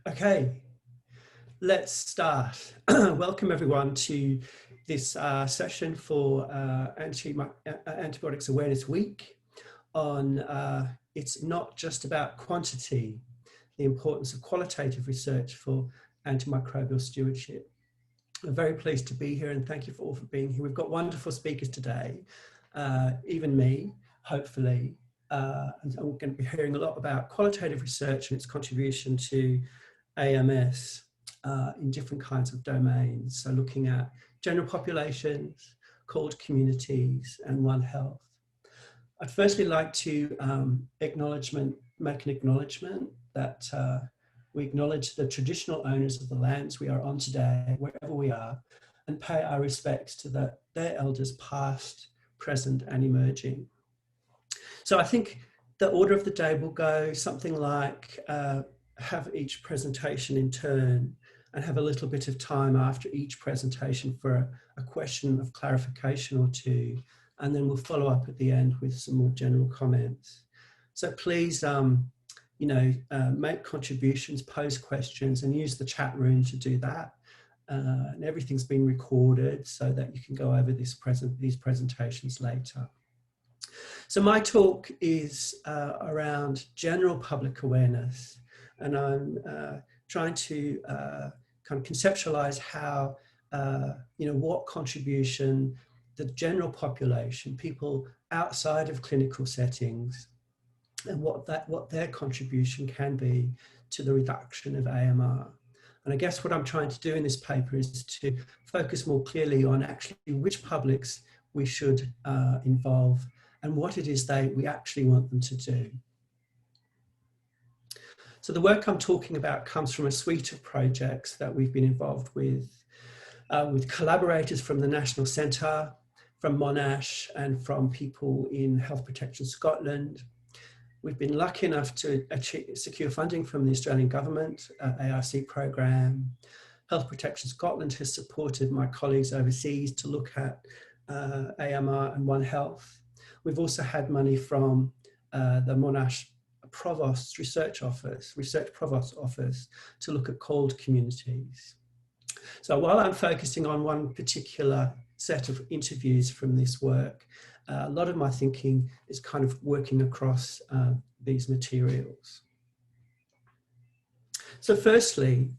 Okay, let's start. Welcome everyone to this session for Antibiotics Awareness Week on it's not just about quantity, the importance of qualitative research for antimicrobial stewardship. I'm very pleased to be here and thank you all for being here. We've got wonderful speakers today, even me, hopefully. And we're going to be hearing a lot about qualitative research and its contribution to AMS in different kinds of domains. So looking at general populations, called communities, and One Health. I'd firstly like to make an acknowledgement that we acknowledge the traditional owners of the lands we are on today, wherever we are, and pay our respects to their elders past, present, and emerging. So I think the order of the day will go something like have each presentation in turn and have a little bit of time after each presentation for a question of clarification or two, and then we'll follow up at the end with some more general comments. So please, make contributions, pose questions, and use the chat room to do that. And everything's been recorded so that you can go over these presentations later. So my talk is around general public awareness, and I'm trying to kind of conceptualize how, what contribution the general population, people outside of clinical settings, and what their contribution can be to the reduction of AMR. And I guess what I'm trying to do in this paper is to focus more clearly on actually which publics we should involve and what it is we actually want them to do. So the work I'm talking about comes from a suite of projects that we've been involved with collaborators from the National Centre, from Monash, and from people in Health Protection Scotland. We've been lucky enough to secure funding from the Australian Government, ARC program. Health Protection Scotland has supported my colleagues overseas to look at AMR and One Health. We've also had money from the Monash Provost Research Provost Office to look at cold communities. So while I'm focusing on one particular set of interviews from this work, a lot of my thinking is kind of working across these materials. So firstly,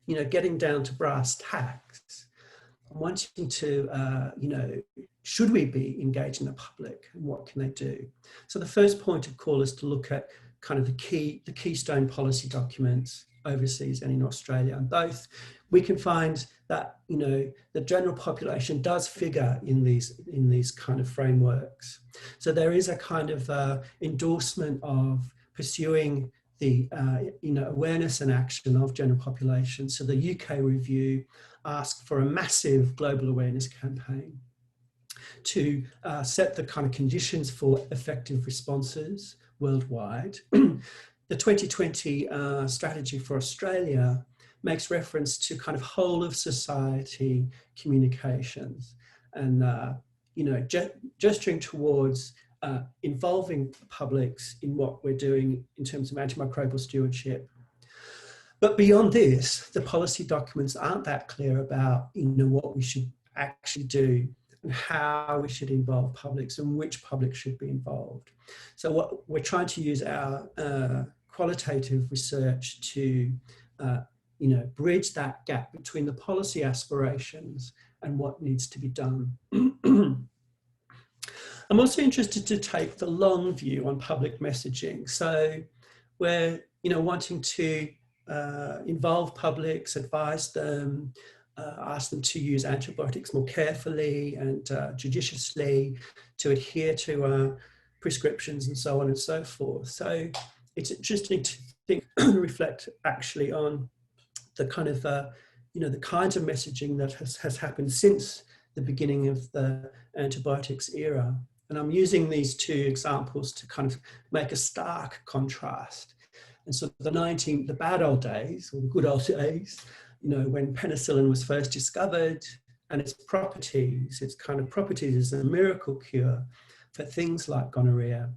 getting down to brass tacks, I'm wanting to, should we be engaging the public and what can they do? So the first point of call is to look at kind of the keystone policy documents overseas and in Australia. And both, we can find that, the general population does figure in these kind of frameworks. So there is a kind of endorsement of pursuing the awareness and action of general population. So the UK review asked for a massive global awareness campaign to set the kind of conditions for effective responses worldwide. The 2020 strategy for Australia makes reference to kind of whole of society communications and, gesturing towards involving publics in what we're doing in terms of antimicrobial stewardship. But beyond this, the policy documents aren't that clear about, what we should actually do and how we should involve publics and which publics should be involved. So what we're trying to use our qualitative research to, bridge that gap between the policy aspirations and what needs to be done. I'm also interested to take the long view on public messaging. So we're, wanting to involve publics, advise them, ask them to use antibiotics more carefully and judiciously, to adhere to prescriptions and so on and so forth. So it's interesting to think, reflect actually on the kind of, the kinds of messaging that has happened since the beginning of the antibiotics era. And I'm using these two examples to kind of make a stark contrast. And so the bad old days, or the good old days, when penicillin was first discovered and its properties as a miracle cure for things like gonorrhea,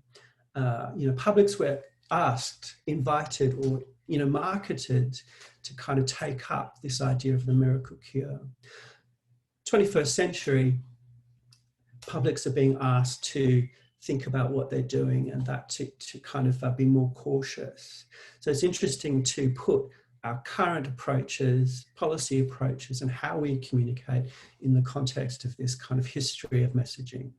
publics were asked, invited, or marketed to kind of take up this idea of the miracle cure. 21st century, publics are being asked to think about what they're doing, and that to kind of be more cautious. So it's interesting to put our current approaches, policy approaches, and how we communicate in the context of this kind of history of messaging.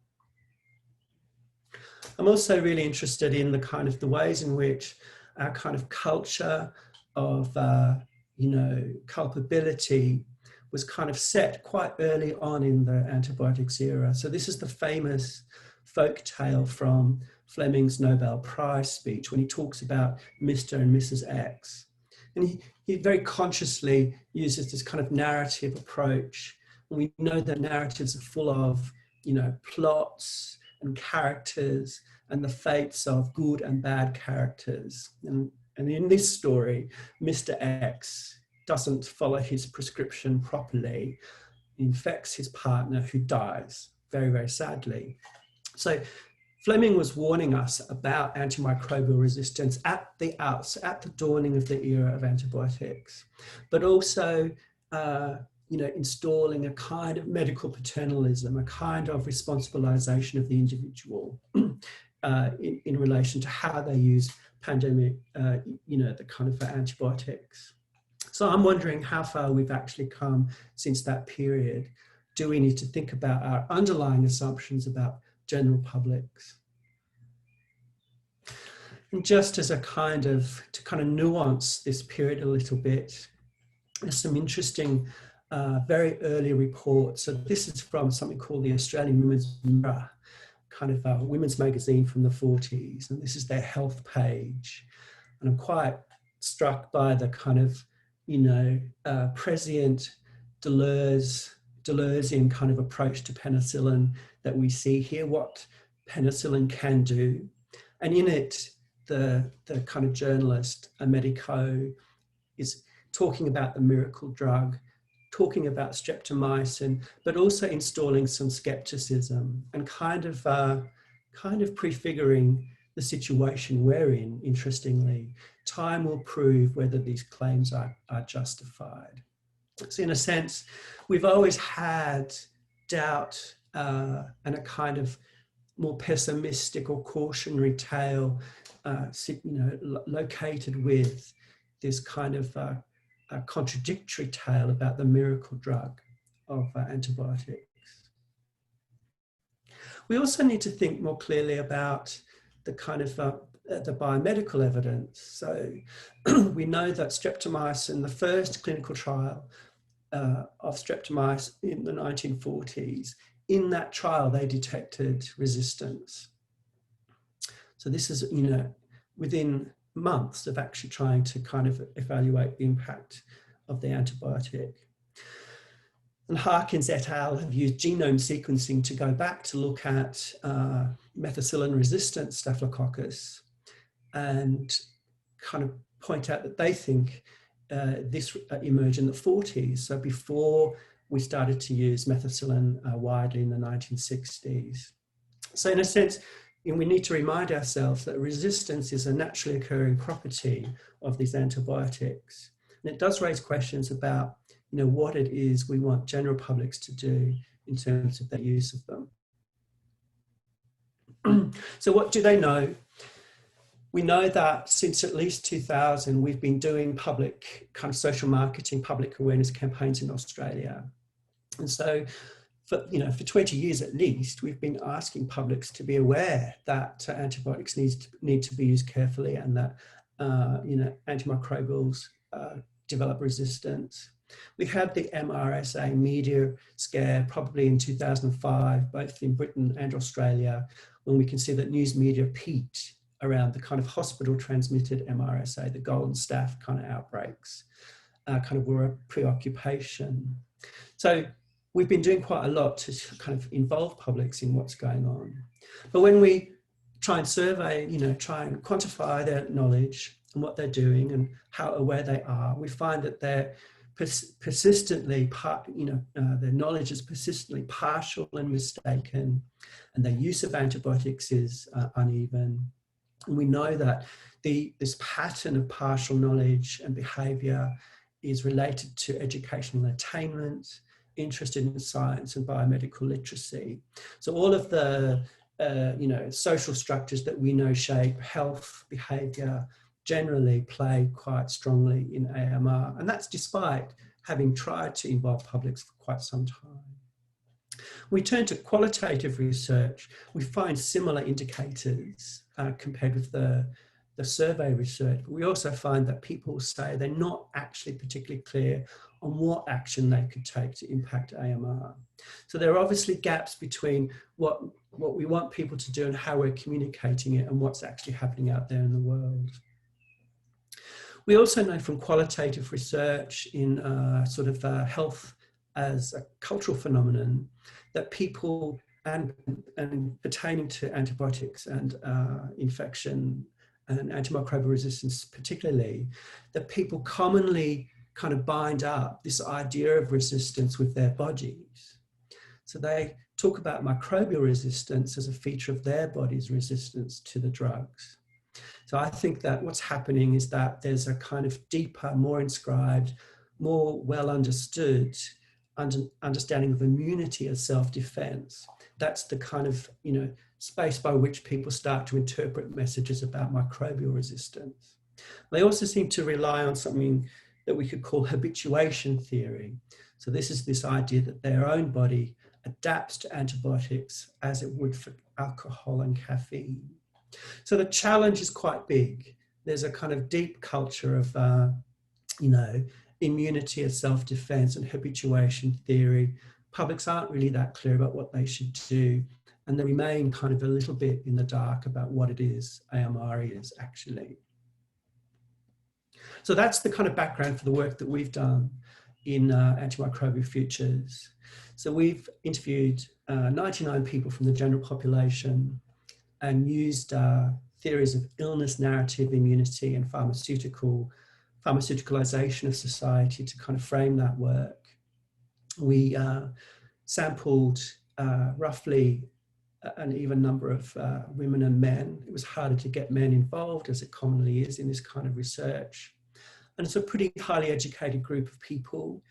I'm also really interested in the kind of the ways in which our kind of culture of, culpability was kind of set quite early on in the antibiotics era. So this is the famous folk tale from Fleming's Nobel Prize speech when he talks about Mr. and Mrs. X. And he very consciously uses this kind of narrative approach. And we know that narratives are full of, plots and characters and the fates of good and bad characters. And in this story, Mr. X doesn't follow his prescription properly, infects his partner who dies very, very sadly. So Fleming was warning us about antimicrobial resistance at the dawning of the era of antibiotics, but also, installing a kind of medical paternalism, a kind of responsibilization of the individual in relation to how they use pandemic, the kind of antibiotics. So I'm wondering how far we've actually come since that period. Do we need to think about our underlying assumptions about general publics? And just as to kind of nuance this period a little bit, there's some interesting, very early reports. So this is from something called the Australian Women's Mirror, kind of a women's magazine from the 40s. And this is their health page. And I'm quite struck by the kind of, prescient Deleuzian kind of approach to penicillin that we see here, what penicillin can do. And in it, the kind of journalist, a medico, is talking about the miracle drug, talking about streptomycin, but also installing some skepticism and kind of prefiguring the situation we're in. Interestingly, time will prove whether these claims are justified. So in a sense, we've always had doubt and a kind of more pessimistic or cautionary tale, located with this kind of a contradictory tale about the miracle drug of antibiotics. We also need to think more clearly about the kind of the biomedical evidence. So we know that streptomycin, the first clinical trial of streptomycin in the 1940s, in that trial they detected resistance. So this is, within months of actually trying to kind of evaluate the impact of the antibiotic. And Harkins et al. Have used genome sequencing to go back to look at methicillin-resistant Staphylococcus and kind of point out that they think this emerged in the 40s, so before we started to use methicillin widely in the 1960s. So in a sense, we need to remind ourselves that resistance is a naturally occurring property of these antibiotics. And it does raise questions about, what it is we want general publics to do in terms of their use of them. So what do they know? We know that since at least 2000, we've been doing public kind of social marketing, public awareness campaigns in Australia. And so for 20 years at least, we've been asking publics to be aware that antibiotics need to be used carefully, and that antimicrobials develop resistance. We had the MRSA media scare probably in 2005, both in Britain and Australia, when we can see that news media peaked around the kind of hospital transmitted MRSA, the golden staph kind of outbreaks, kind of were a preoccupation. So we've been doing quite a lot to kind of involve publics in what's going on. But when we try and survey, try and quantify their knowledge and what they're doing and how aware they are, we find that they're persistently, their knowledge is persistently partial and mistaken, and their use of antibiotics is uneven. And we know that this pattern of partial knowledge and behaviour is related to educational attainment, interest in science and biomedical literacy. So all of the social structures that we know shape health, behaviour, generally play quite strongly in AMR. And that's despite having tried to involve publics for quite some time. We turn to qualitative research, we find similar indicators compared with the survey research, but we also find that people say they're not actually particularly clear on what action they could take to impact AMR. So there are obviously gaps between what we want people to do and how we're communicating it and what's actually happening out there in the world. We also know from qualitative research in health as a cultural phenomenon that people and pertaining to antibiotics and infection and antimicrobial resistance particularly, that people commonly kind of bind up this idea of resistance with their bodies. So they talk about microbial resistance as a feature of their body's resistance to the drugs. So I think that what's happening is that there's a kind of deeper, more inscribed, more well understood understanding of immunity as self-defense. That's the kind of, space by which people start to interpret messages about microbial resistance. They also seem to rely on something that we could call habituation theory. So this is this idea that their own body adapts to antibiotics as it would for alcohol and caffeine. So the challenge is quite big. There's a kind of deep culture of, immunity as self-defense and habituation theory. Publics aren't really that clear about what they should do, and they remain kind of a little bit in the dark about what it is AMR is actually. So that's the kind of background for the work that we've done in antimicrobial futures. So we've interviewed 99 people from the general population and used theories of illness, narrative, immunity, and pharmaceuticalization of society to kind of frame that work. We sampled roughly an even number of women and men. It was harder to get men involved, as it commonly is in this kind of research. And it's a pretty highly educated group of people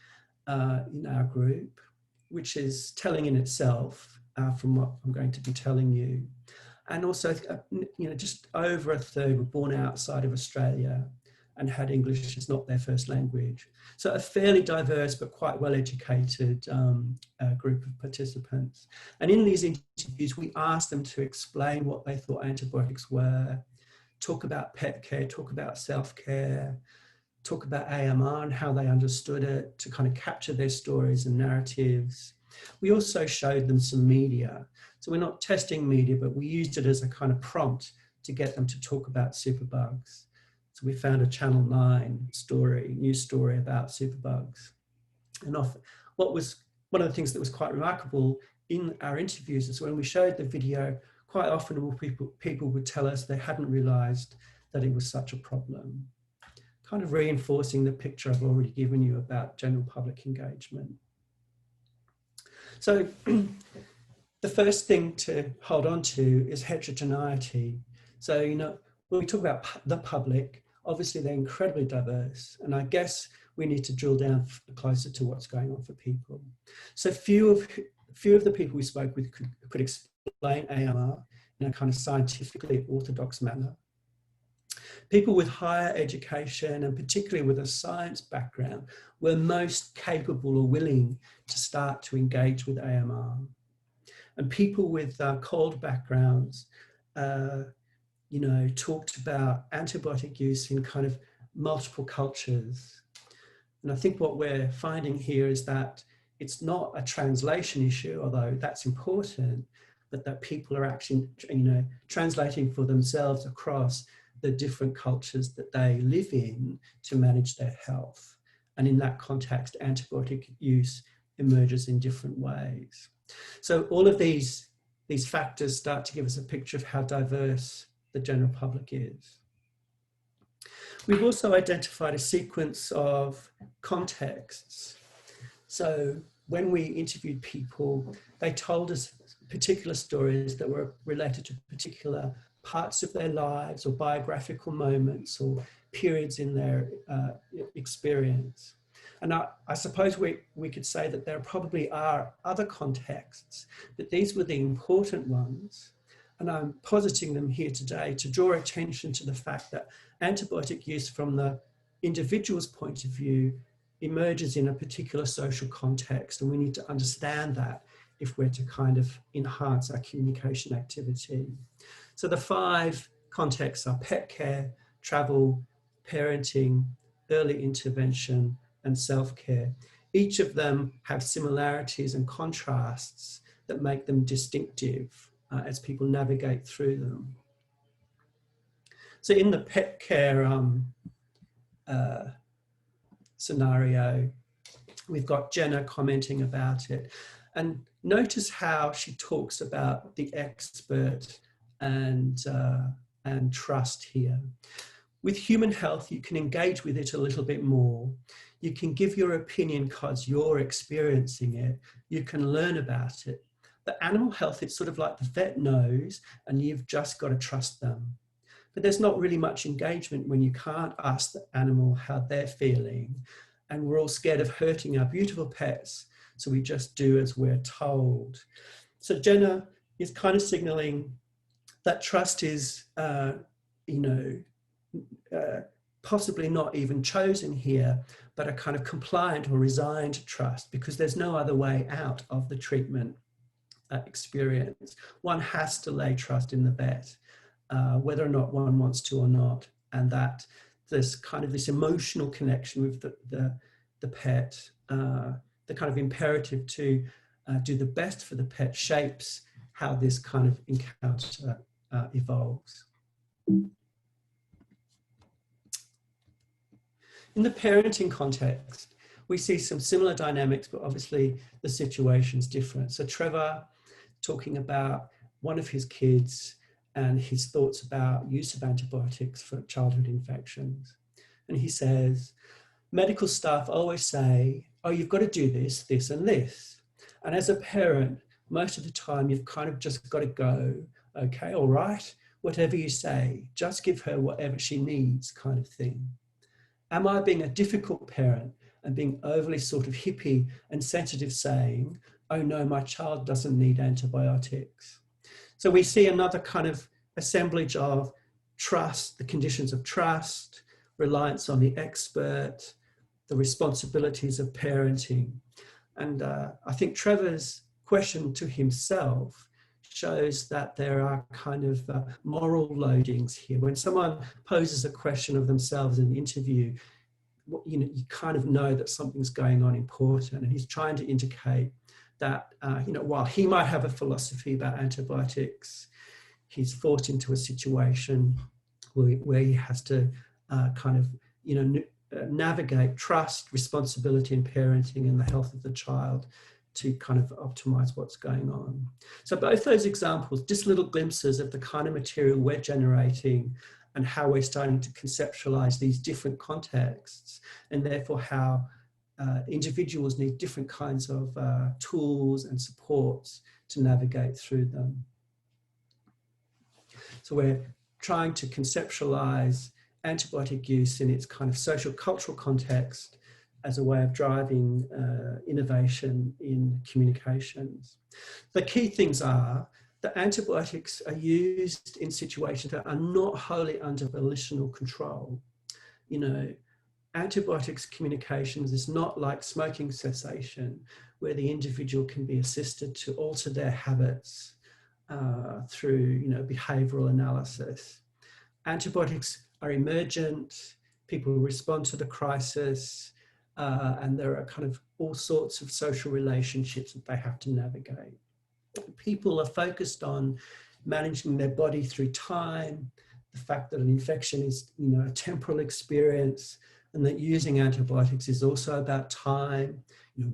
in our group, which is telling in itself from what I'm going to be telling you. And also, just over a third were born outside of Australia and had English as not their first language. So a fairly diverse but quite well-educated group of participants. And in these interviews, we asked them to explain what they thought antibiotics were, talk about pet care, talk about self-care, talk about AMR and how they understood it, to kind of capture their stories and narratives. We also showed them some media. So we're not testing media, but we used it as a kind of prompt to get them to talk about superbugs. So we found a Channel 9 news story about superbugs. And one of the things that was quite remarkable in our interviews is when we showed the video, quite often people would tell us they hadn't realised that it was such a problem, kind of reinforcing the picture I've already given you about general public engagement. So the first thing to hold on to is heterogeneity. So, when we talk about the public, obviously they're incredibly diverse. And I guess we need to drill down closer to what's going on for people. So few of the people we spoke with could explain AMR in a kind of scientifically orthodox manner. People with higher education, and particularly with a science background, were most capable or willing to start to engage with AMR. And people with cold backgrounds, talked about antibiotic use in kind of multiple cultures. And I think what we're finding here is that it's not a translation issue, although that's important, but that people are actually, translating for themselves across the different cultures that they live in to manage their health. And in that context, antibiotic use emerges in different ways. So all of these factors start to give us a picture of how diverse the general public is. We've also identified a sequence of contexts. So when we interviewed people, they told us particular stories that were related to particular parts of their lives or biographical moments or periods in their experience. And I suppose we could say that there probably are other contexts, but these were the important ones. And I'm positing them here today to draw attention to the fact that antibiotic use from the individual's point of view emerges in a particular social context, and we need to understand that if we're to kind of enhance our communication activity. So the 5 contexts are pet care, travel, parenting, early intervention, and self-care. Each of them have similarities and contrasts that make them distinctive as people navigate through them. So in the pet care scenario, we've got Jenna commenting about it. And notice how she talks about the expert and trust here. With human health, you can engage with it a little bit more. You can give your opinion because you're experiencing it. You can learn about it. But animal health, it's sort of like the vet knows, and you've just got to trust them. But there's not really much engagement when you can't ask the animal how they're feeling. And we're all scared of hurting our beautiful pets, so we just do as we're told. So Jenna is kind of signaling that trust is, possibly not even chosen here, but a kind of compliant or resigned trust, because there's no other way out of the treatment experience. One has to lay trust in the vet, whether or not one wants to or not, and that there's kind of this emotional connection with the pet, the kind of imperative to do the best for the pet shapes how this kind of encounter evolves. In the parenting context, we see some similar dynamics, but obviously the situation's different. So Trevor talking about one of his kids and his thoughts about use of antibiotics for childhood infections. And he says, medical staff always say, oh, you've got to do this, this, and this. And as a parent, most of the time you've kind of just got to go, okay, all right, whatever you say, just give her whatever she needs, kind of thing. Am I being a difficult parent and being overly sort of hippie and sensitive, saying, oh no, my child doesn't need antibiotics? So we see another kind of assemblage of trust, the conditions of trust, reliance on the expert, the responsibilities of parenting. And I think Trevor's question to himself shows that there are kind of moral loadings here. When someone poses a question of themselves in an interview, you kind of know that something's going on important, and he's trying to indicate that, while he might have a philosophy about antibiotics, he's forced into a situation where he has to navigate trust, responsibility in parenting and the health of the child to kind of optimize what's going on. So both those examples, just little glimpses of the kind of material we're generating and how we're starting to conceptualize these different contexts, and therefore how individuals need different kinds of tools and supports to navigate through them. So we're trying to conceptualize antibiotic use in its kind of social cultural context as a way of driving innovation in communications. The key things are that antibiotics are used in situations that are not wholly under volitional control. Antibiotics communications is not like smoking cessation, where the individual can be assisted to alter their habits through behavioral analysis. Antibiotics are emergent, people respond to the crisis, and there are kind of all sorts of social relationships that they have to navigate. People are focused on managing their body through time, the fact that an infection is a temporal experience, and that using antibiotics is also about time.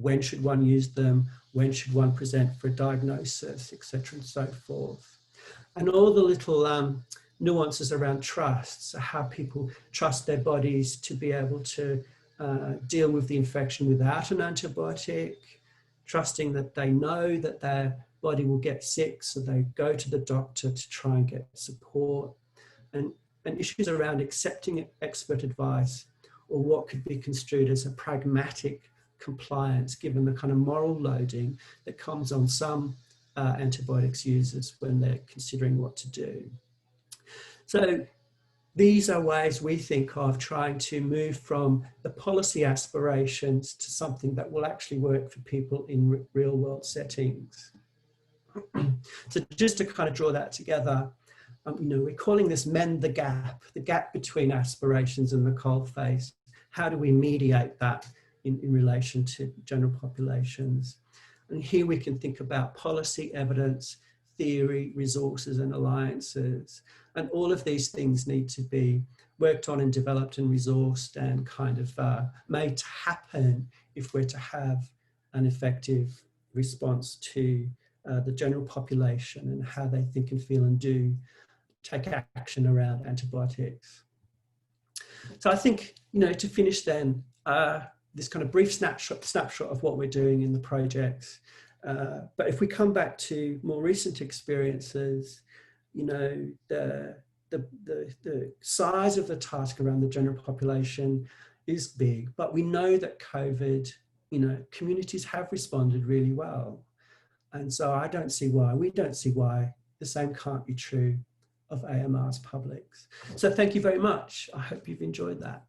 When should one use them? When should one present for a diagnosis, etc., and so forth. And all the little nuances around trust, so how people trust their bodies to be able to deal with the infection without an antibiotic, trusting that they know that their body will get sick, so they go to the doctor to try and get support. And issues around accepting expert advice, or what could be construed as a pragmatic compliance, given the kind of moral loading that comes on some antibiotics users when they're considering what to do. So these are ways we think of trying to move from the policy aspirations to something that will actually work for people in real world settings. So just to kind of draw that together, we're calling this mend the gap between aspirations and the coalface. How do we mediate that in relation to general populations? And here we can think about policy, evidence, theory, resources, and alliances. And all of these things need to be worked on and developed and resourced and kind of made to happen if we're to have an effective response to the general population and how they think and feel and do take action around antibiotics. So I think, to finish then, this kind of brief snapshot of what we're doing in the projects. But if we come back to more recent experiences, the size of the task around the general population is big, but we know that COVID, communities have responded really well. And so we don't see why the same can't be true of AMR's publics. So thank you very much. I hope you've enjoyed that.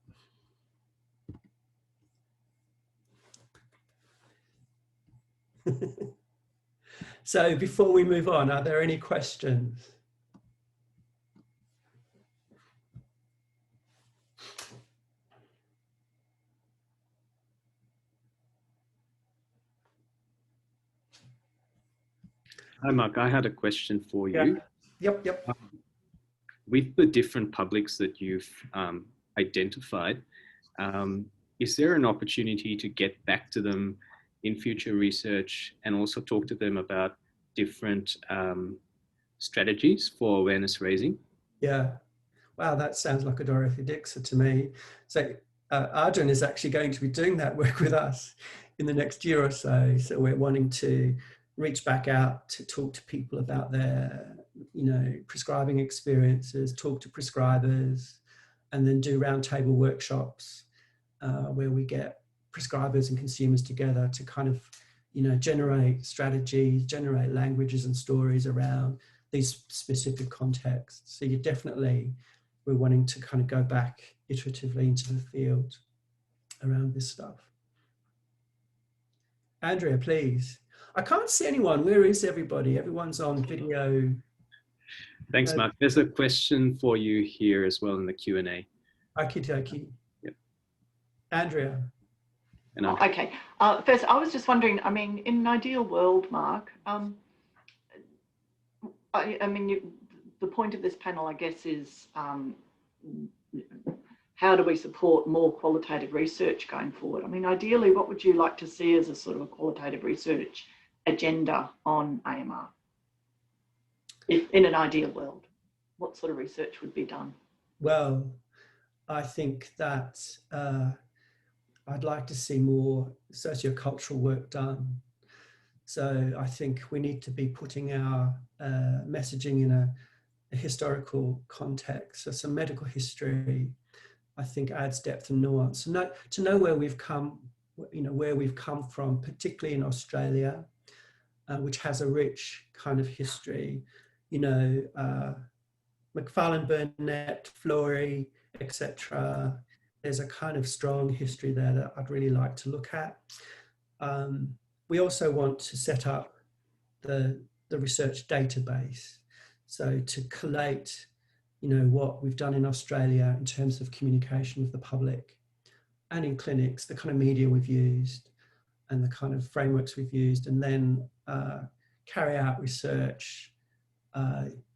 So before we move on, are there any questions? Hi, Mark. I had a question for you. Yeah. Yep. With the different publics that you've identified, is there an opportunity to get back to them in future research and also talk to them about different strategies for awareness raising? Yeah. Wow, that sounds like a Dorothy Dixer to me. So Arjun is actually going to be doing that work with us in the next year or so. So we're wanting to reach back out to talk to people about their, prescribing experiences, talk to prescribers, and then do roundtable workshops where we get prescribers and consumers together to kind of, generate strategies, generate languages and stories around these specific contexts. So we're wanting to kind of go back iteratively into the field around this stuff. Andrea, please. I can't see anyone. Where is everybody? Everyone's on video. Thanks, Mark. There's a question for you here as well in the Q&A. Okie dokie. Yep. Andrea. Okay. First, I was just wondering, in an ideal world, Mark, the point of this panel, I guess, is how do we support more qualitative research going forward? Ideally, what would you like to see as a sort of a qualitative research agenda on AMR? If in an ideal world, what sort of research would be done? Well, I think that I'd like to see more sociocultural work done. So I think we need to be putting our messaging in a historical context. So some medical history, I think, adds depth and nuance. To know where we've come, where we've come from, particularly in Australia, which has a rich kind of history. McFarlane, Burnett, Flory, etc. There's a kind of strong history there that I'd really like to look at. We also want to set up the research database. So to collate, what we've done in Australia in terms of communication with the public and in clinics, the kind of media we've used and the kind of frameworks we've used, and then carry out research,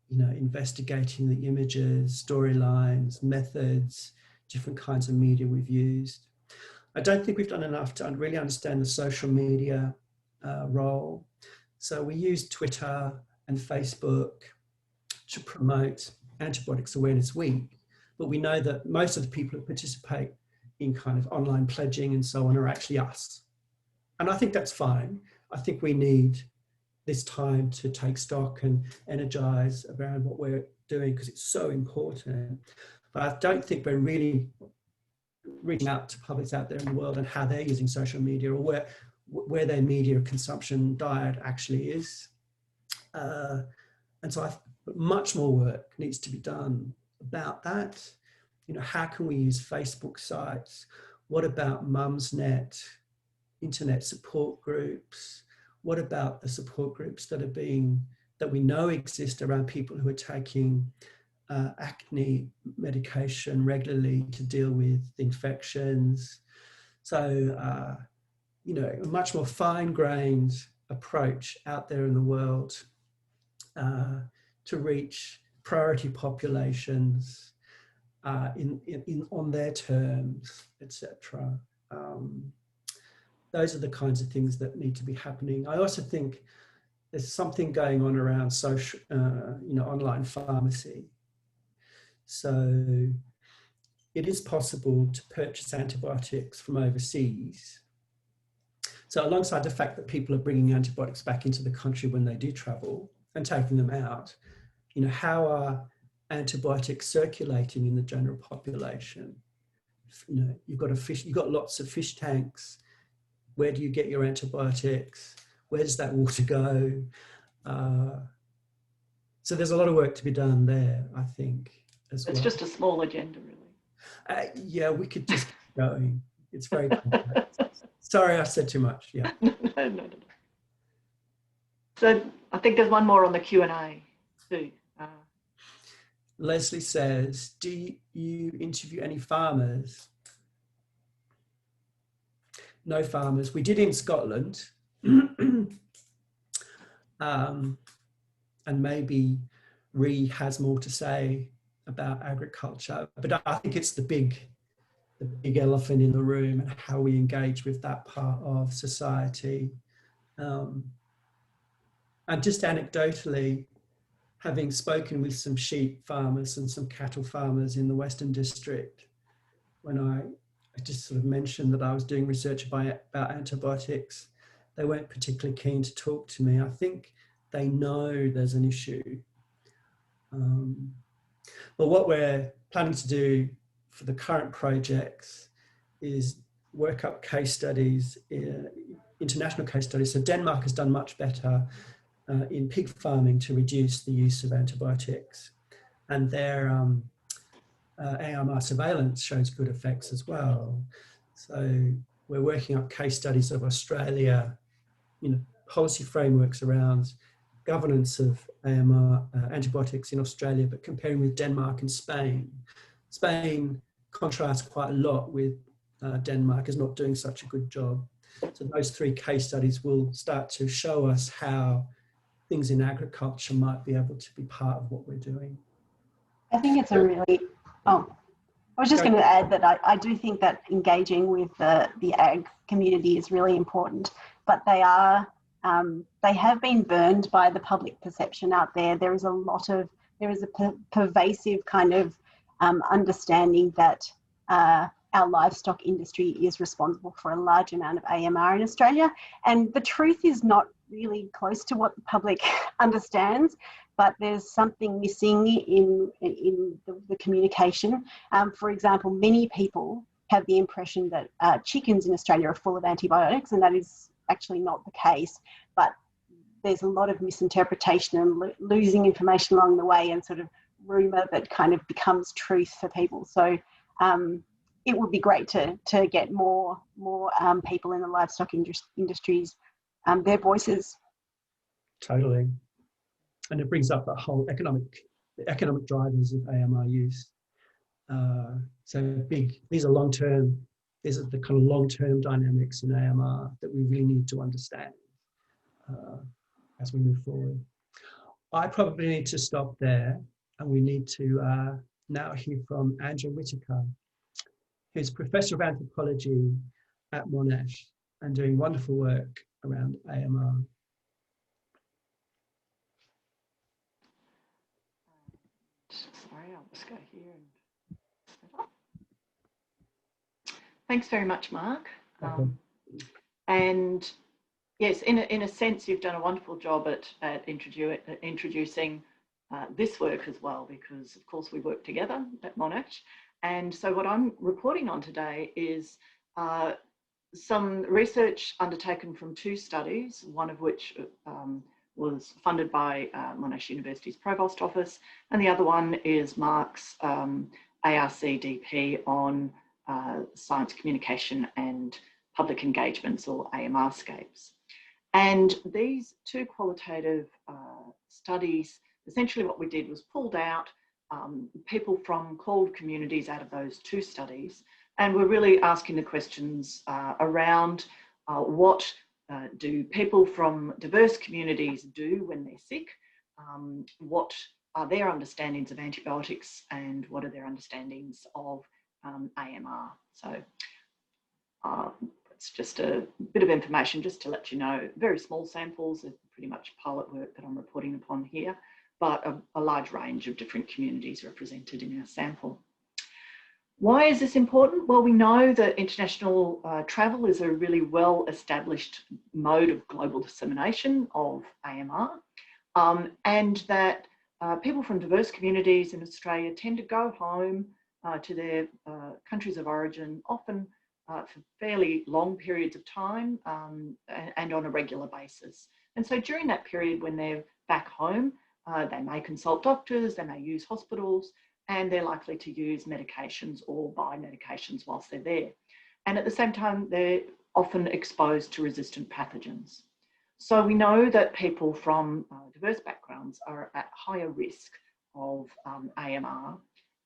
investigating the images, storylines, methods, different kinds of media we've used. I don't think we've done enough to really understand the social media role. So we use Twitter and Facebook to promote Antibiotics Awareness Week, but we know that most of the people who participate in kind of online pledging and so on are actually us. And I think that's fine. I think we need this time to take stock and energize around what we're doing, because it's so important. But I don't think we're really reaching out to publics out there in the world and how they're using social media, or where their media consumption diet actually is. And so much more work needs to be done about that. You know, how can we use Facebook sites? What about Mumsnet, internet support groups? What about the support groups that we know exist around people who are taking acne medication regularly to deal with infections? So, you know, a much more fine-grained approach out there in the world to reach priority populations on their terms, etc. Those are the kinds of things that need to be happening. I also think there's something going on around social, you know, online pharmacy. So it is possible to purchase antibiotics from overseas. So alongside the fact that people are bringing antibiotics back into the country when they do travel and taking them out, you know, how are antibiotics circulating in the general population? You know, you've got lots of fish tanks. Where do you get your antibiotics? Where does that water go? So there's a lot of work to be done there, I think, as well. It's just a small agenda, really. Yeah, we could just keep going. It's very complex. Sorry, I said too much. Yeah. No. So I think there's one more on the Q&A too. Leslie says, do you interview any farmers? No farmers. We did in Scotland. And maybe Ree has more to say about agriculture, but I think it's the big elephant in the room, and how we engage with that part of society. And just anecdotally, having spoken with some sheep farmers and some cattle farmers in the Western District, when I just sort of mentioned that I was doing research about antibiotics, they weren't particularly keen to talk to me. I think they know there's an issue. But what we're planning to do for the current projects is work up case studies, international case studies. So Denmark has done much better in pig farming to reduce the use of antibiotics, and their AMR surveillance shows good effects as well. So we're working up case studies of Australia, you know, policy frameworks around governance of AMR antibiotics in Australia, but comparing with Denmark and Spain. Spain contrasts quite a lot with Denmark as not doing such a good job. So those three case studies will start to show us how things in agriculture might be able to be part of what we're doing. I think it's a really, I was just going to add that I do think that engaging with the ag community is really important, but they have been burned by the public perception out there. There is a pervasive kind of understanding that our livestock industry is responsible for a large amount of AMR in Australia. And the truth is not really close to what the public understands, but there's something missing in the communication. For example, many people have the impression that chickens in Australia are full of antibiotics, and that is actually not the case. But there's a lot of misinterpretation and losing information along the way, and sort of rumour that kind of becomes truth for people. So it would be great to get more people in the livestock industries, their voices. Totally. And it brings up the whole economic drivers of AMR use. These are the kind of long-term dynamics in AMR that we really need to understand as we move forward. I probably need to stop there, and we need to now hear from Andrea Whittaker, who's Professor of Anthropology at Monash and doing wonderful work around AMR. Sorry, I'll just go here and set up. Thanks very much, Mark. Okay. And Yes, in a sense, you've done a wonderful job at introducing this work as well, because of course we work together at Monash. And so what I'm reporting on today is some research undertaken from 2 studies, one of which was funded by Monash University's Provost Office, and the other one is Mark's ARC-DP on science communication and public engagements, or AMR-scapes. And these 2 qualitative studies, essentially what we did was pulled out people from called communities out of those 2 studies, and we're really asking the questions around what do people from diverse communities do when they're sick, what are their understandings of antibiotics, and what are their understandings of AMR. So it's just a bit of information just to let you know. Very small samples of pretty much pilot work that I'm reporting upon here, but a large range of different communities represented in our sample. Why is this important? Well, we know that international travel is a really well-established mode of global dissemination of AMR, and that people from diverse communities in Australia tend to go home to their countries of origin, often for fairly long periods of time and on a regular basis. And so during that period when they're back home, they may consult doctors, they may use hospitals, and they're likely to use medications or buy medications whilst they're there. And at the same time, they're often exposed to resistant pathogens. So we know that people from diverse backgrounds are at higher risk of AMR,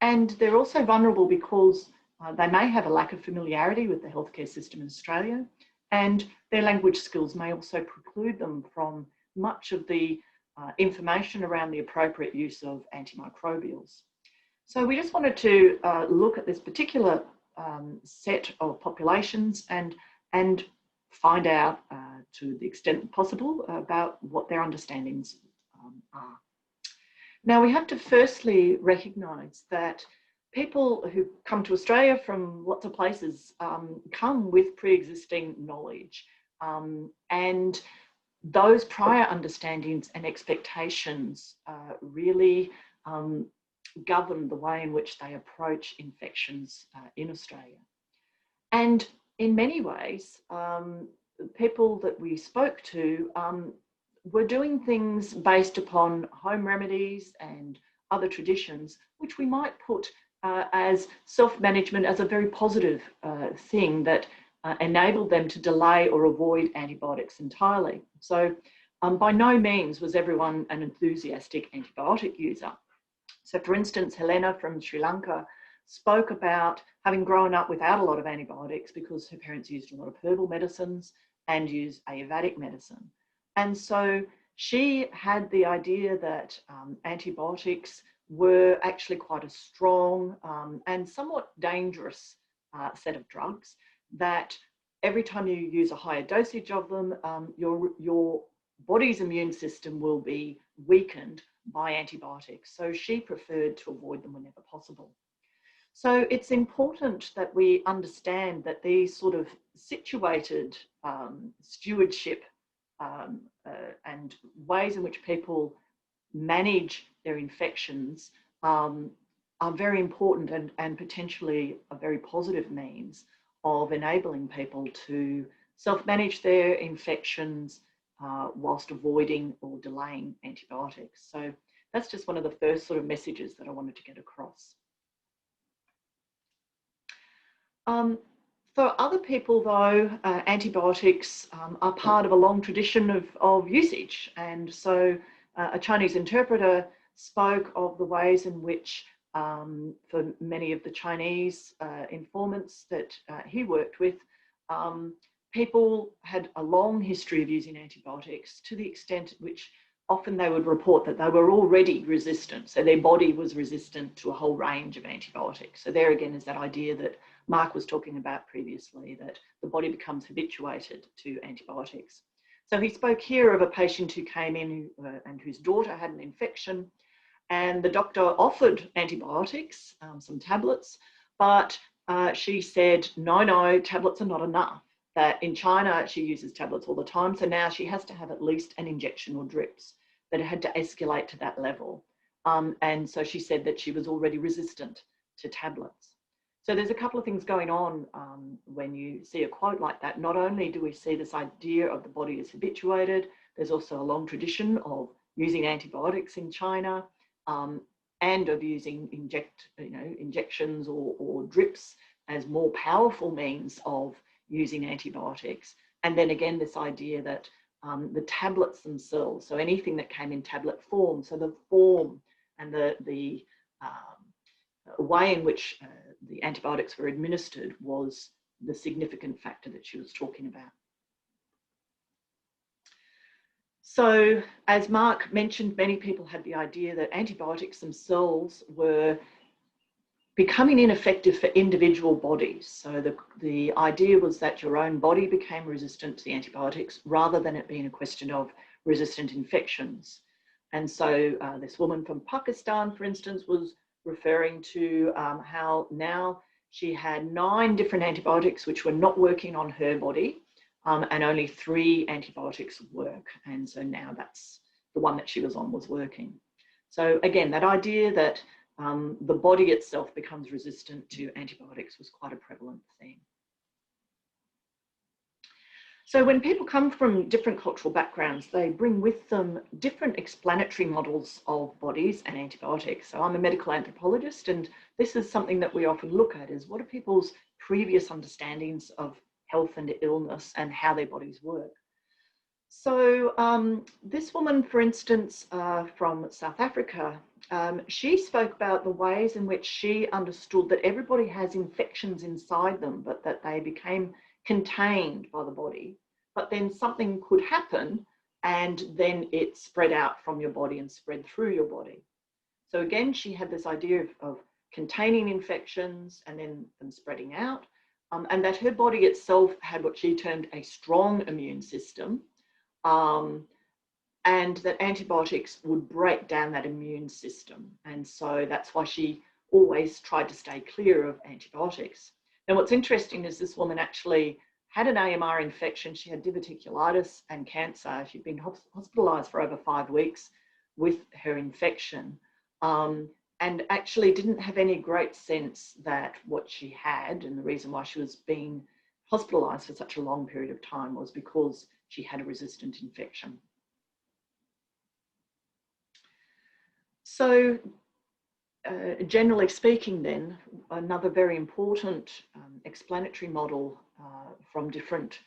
and they're also vulnerable because they may have a lack of familiarity with the healthcare system in Australia, and their language skills may also preclude them from much of the information around the appropriate use of antimicrobials. So we just wanted to look at this particular set of populations and find out to the extent possible about what their understandings are. Now, we have to firstly recognise that people who come to Australia from lots of places come with pre-existing knowledge, and those prior understandings and expectations really govern the way in which they approach infections in Australia. And in many ways, people that we spoke to were doing things based upon home remedies and other traditions, which we might put as self-management as a very positive thing that enabled them to delay or avoid antibiotics entirely. So by no means was everyone an enthusiastic antibiotic user. So for instance, Helena from Sri Lanka spoke about having grown up without a lot of antibiotics because her parents used a lot of herbal medicines and used Ayurvedic medicine. And so she had the idea that antibiotics were actually quite a strong and somewhat dangerous set of drugs, that every time you use a higher dosage of them, your body's immune system will be weakened by antibiotics. So she preferred to avoid them whenever possible. So it's important that we understand that these sort of situated stewardship and ways in which people manage their infections are very important and potentially a very positive means of enabling people to self-manage their infections whilst avoiding or delaying antibiotics. So that's just one of the first sort of messages that I wanted to get across. For other people though, antibiotics are part of a long tradition of usage. And so a Chinese interpreter spoke of the ways in which for many of the Chinese informants that he worked with, people had a long history of using antibiotics to the extent at which often they would report that they were already resistant. So their body was resistant to a whole range of antibiotics. So there again is that idea that Mark was talking about previously, that the body becomes habituated to antibiotics. So he spoke here of a patient who came in and whose daughter had an infection, and the doctor offered antibiotics, some tablets, but she said, no, tablets are not enough. that in China, she uses tablets all the time. So now she has to have at least an injection or drips, that it had to escalate to that level. And so she said that she was already resistant to tablets. So there's a couple of things going on when you see a quote like that. Not only do we see this idea of the body is habituated, there's also a long tradition of using antibiotics in China and of using injections or drips as more powerful means of using antibiotics. And then again, this idea that the tablets themselves, so anything that came in tablet form, so the form and the way in which the antibiotics were administered was the significant factor that she was talking about. So as Mark mentioned, many people had the idea that antibiotics themselves were becoming ineffective for individual bodies. So the idea was that your own body became resistant to the antibiotics rather than it being a question of resistant infections. And so this woman from Pakistan, for instance, was referring to how now she had 9 different antibiotics which were not working on her body, and only 3 antibiotics work. And so now that's the one that she was on was working. So again, that idea that the body itself becomes resistant to antibiotics was quite a prevalent theme. So when people come from different cultural backgrounds, they bring with them different explanatory models of bodies and antibiotics. So I'm a medical anthropologist, and this is something that we often look at is what are people's previous understandings of health and illness and how their bodies work. So this woman, for instance, from South Africa, she spoke about the ways in which she understood that everybody has infections inside them, but that they became contained by the body, but then something could happen and then it spread out from your body and spread through your body. So again, she had this idea of containing infections and then them spreading out, and that her body itself had what she termed a strong immune system, and that antibiotics would break down that immune system. And so that's why she always tried to stay clear of antibiotics. Now, what's interesting is this woman actually had an AMR infection. She had diverticulitis and cancer. She'd been hospitalized for over 5 weeks with her infection, and actually didn't have any great sense that what she had, and the reason why she was being hospitalized for such a long period of time, was because she had a resistant infection. So generally speaking then, another very important explanatory model from different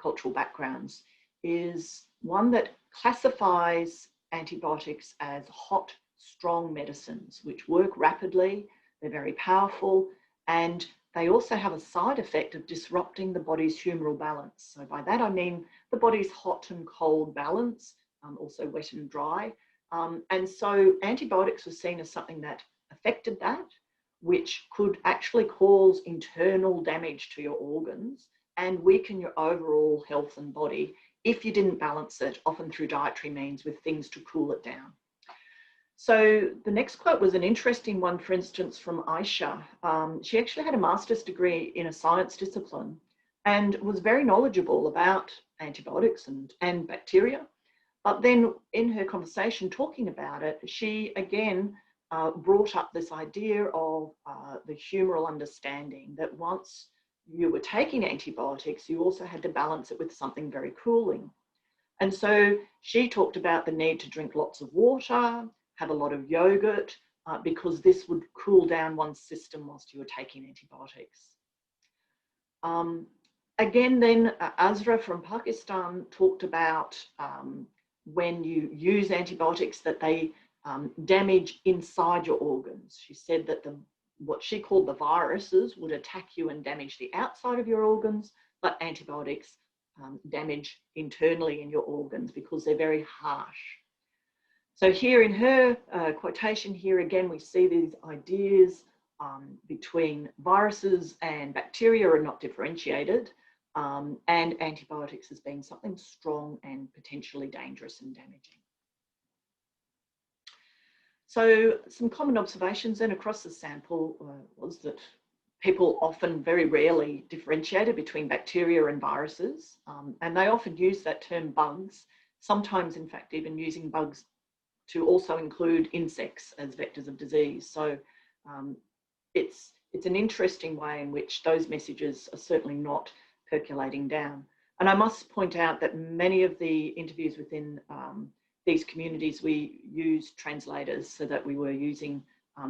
cultural backgrounds is one that classifies antibiotics as hot, strong medicines, which work rapidly, they're very powerful, and they also have a side effect of disrupting the body's humoral balance. So by that I mean the body's hot and cold balance, also wet and dry. And so antibiotics were seen as something that affected that, which could actually cause internal damage to your organs and weaken your overall health and body if you didn't balance it, often through dietary means, with things to cool it down. So the next quote was an interesting one, for instance, from Aisha. She actually had a master's degree in a science discipline and was very knowledgeable about antibiotics and bacteria. But then in her conversation talking about it, she again brought up this idea of the humoral understanding that once you were taking antibiotics, you also had to balance it with something very cooling. And so she talked about the need to drink lots of water, have a lot of yogurt, because this would cool down one's system whilst you were taking antibiotics. Again, then Azra from Pakistan talked about when you use antibiotics that they damage inside your organs. She said that what she called the viruses would attack you and damage the outside of your organs, but antibiotics damage internally in your organs because they're very harsh. So here in her quotation here, again, we see these ideas between viruses and bacteria are not differentiated, and antibiotics as being something strong and potentially dangerous and damaging. So some common observations then across the sample was that people often very rarely differentiated between bacteria and viruses, and they often use that term bugs, sometimes in fact even using bugs to also include insects as vectors of disease. So it's an interesting way in which those messages are certainly not percolating down. And I must point out that many of the interviews within these communities, we used translators so that we were using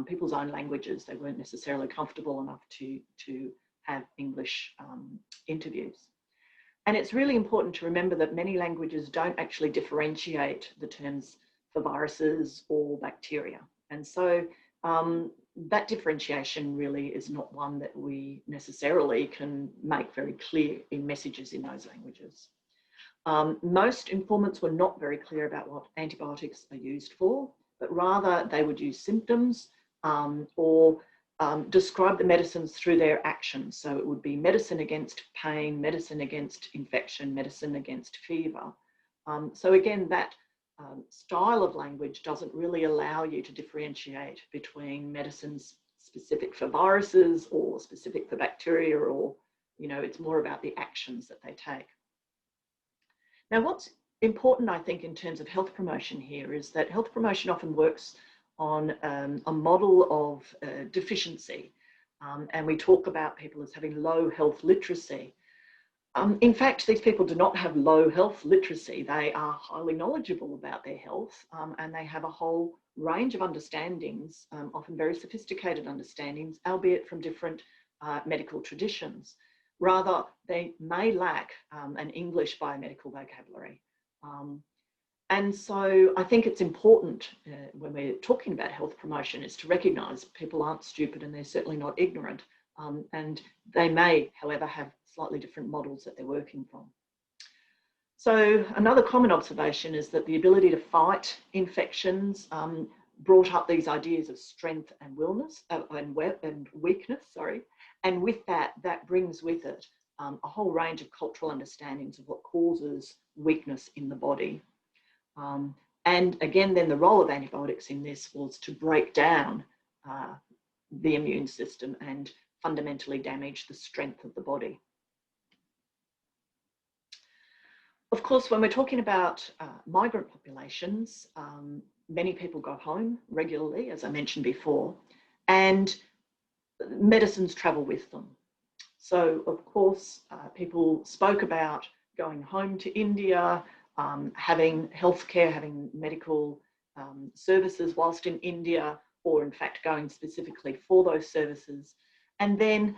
people's own languages. They weren't necessarily comfortable enough to have English interviews. And it's really important to remember that many languages don't actually differentiate the terms for viruses or bacteria. And so that differentiation really is not one that we necessarily can make very clear in messages in those languages. Most informants were not very clear about what antibiotics are used for, but rather they would use symptoms or describe the medicines through their actions. So it would be medicine against pain, medicine against infection, medicine against fever. So again, that style of language doesn't really allow you to differentiate between medicines specific for viruses or specific for bacteria, or, you know, it's more about the actions that they take. Now, what's important, I think, in terms of health promotion here is that health promotion often works on a model of deficiency. And we talk about people as having low health literacy. In fact, these people do not have low health literacy. They are highly knowledgeable about their health, and they have a whole range of understandings, often very sophisticated understandings, albeit from different medical traditions. Rather, they may lack an English biomedical vocabulary. And so I think it's important when we're talking about health promotion is to recognise people aren't stupid and they're certainly not ignorant. And they may, however, have slightly different models that they're working from. So another common observation is that the ability to fight infections brought up these ideas of strength and weakness, sorry. And with that, that brings with it a whole range of cultural understandings of what causes weakness in the body. And again, then the role of antibiotics in this was to break down the immune system and fundamentally damage the strength of the body. Of course, when we're talking about migrant populations, many people go home regularly, as I mentioned before, and medicines travel with them. So, of course, people spoke about going home to India, having healthcare, having medical services whilst in India, or in fact going specifically for those services, and then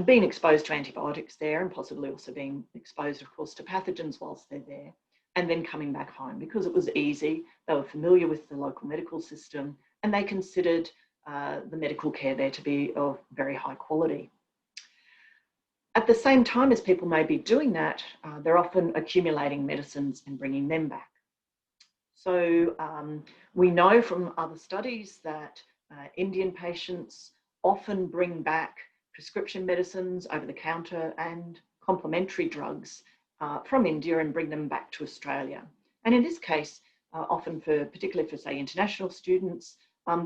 being exposed to antibiotics there, and possibly also being exposed, of course, to pathogens whilst they're there, and then coming back home because it was easy. They were familiar with the local medical system, and they considered the medical care there to be of very high quality. At the same time as people may be doing that, they're often accumulating medicines and bringing them back. So we know from other studies that Indian patients often bring back prescription medicines, over-the-counter and complementary drugs from India and bring them back to Australia. And in this case, often particularly for say international students,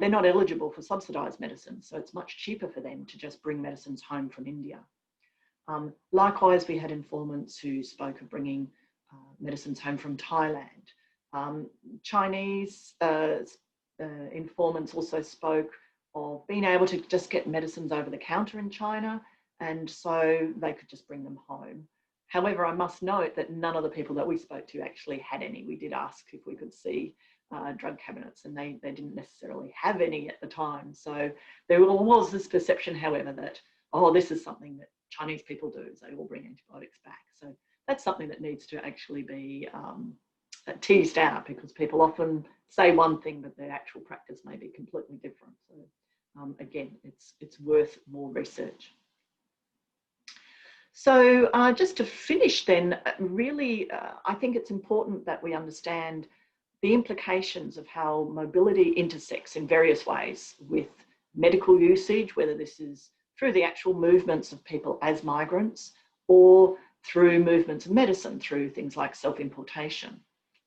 they're not eligible for subsidised medicine, so it's much cheaper for them to just bring medicines home from India. Likewise, we had informants who spoke of bringing medicines home from Thailand. Chinese informants also spoke of being able to just get medicines over the counter in China, and so they could just bring them home. However, I must note that none of the people that we spoke to actually had any. We did ask if we could see drug cabinets, and they didn't necessarily have any at the time. So there was this perception, however, that, oh, this is something that Chinese people do, is they all bring antibiotics back. So that's something that needs to actually be teased out, because people often say one thing, but their actual practice may be completely different. So again, it's worth more research. So just to finish then, really, I think it's important that we understand the implications of how mobility intersects in various ways with medical usage, whether this is through the actual movements of people as migrants or through movements of medicine, through things like self-importation.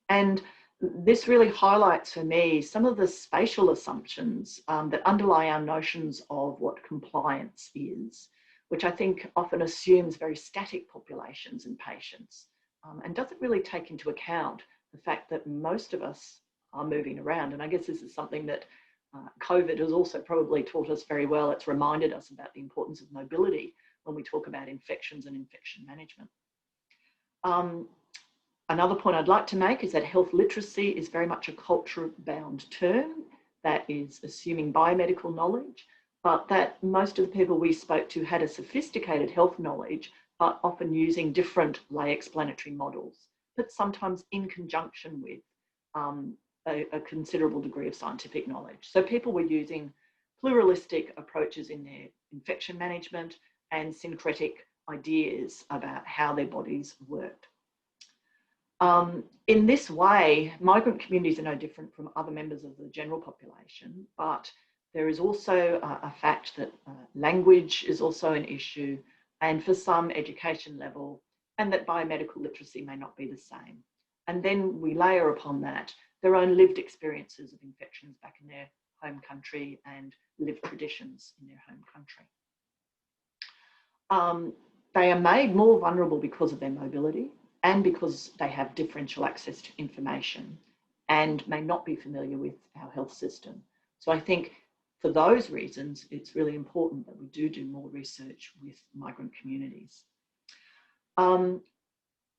And this really highlights for me some of the spatial assumptions that underlie our notions of what compliance is, which I think often assumes very static populations and patients, and doesn't really take into account the fact that most of us are moving around. And I guess this is something that COVID has also probably taught us very well. It's reminded us about the importance of mobility when we talk about infections and infection management. Another point I'd like to make is that health literacy is very much a culture-bound term that is assuming biomedical knowledge, but that most of the people we spoke to had a sophisticated health knowledge, but often using different lay explanatory models, but sometimes in conjunction with a considerable degree of scientific knowledge. So people were using pluralistic approaches in their infection management and syncretic ideas about how their bodies worked. In this way, migrant communities are no different from other members of the general population, but there is also a fact that language is also an issue, and for some education level, and that biomedical literacy may not be the same. And then we layer upon that their own lived experiences of infections back in their home country and lived traditions in their home country. They are made more vulnerable because of their mobility and because they have differential access to information and may not be familiar with our health system. So I think for those reasons, it's really important that we do more research with migrant communities.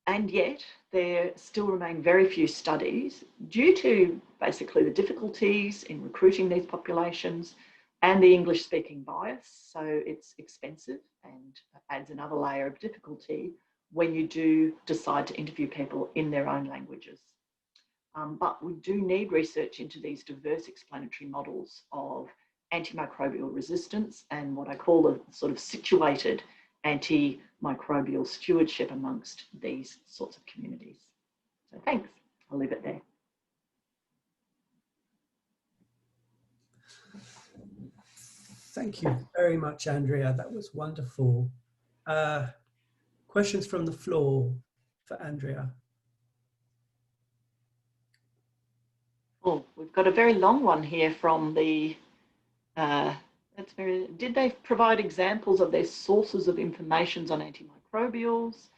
And yet there still remain very few studies due to basically the difficulties in recruiting these populations and the English speaking bias. So it's expensive and adds another layer of difficulty when you do decide to interview people in their own languages. But we do need research into these diverse explanatory models of antimicrobial resistance and what I call the sort of situated antimicrobial stewardship amongst these sorts of communities. So thanks, I'll leave it there. Thank you very much, Andrea. That was wonderful. Questions from the floor for Andrea? Oh, we've got a very long one here from the, did they provide examples of their sources of information on antimicrobials?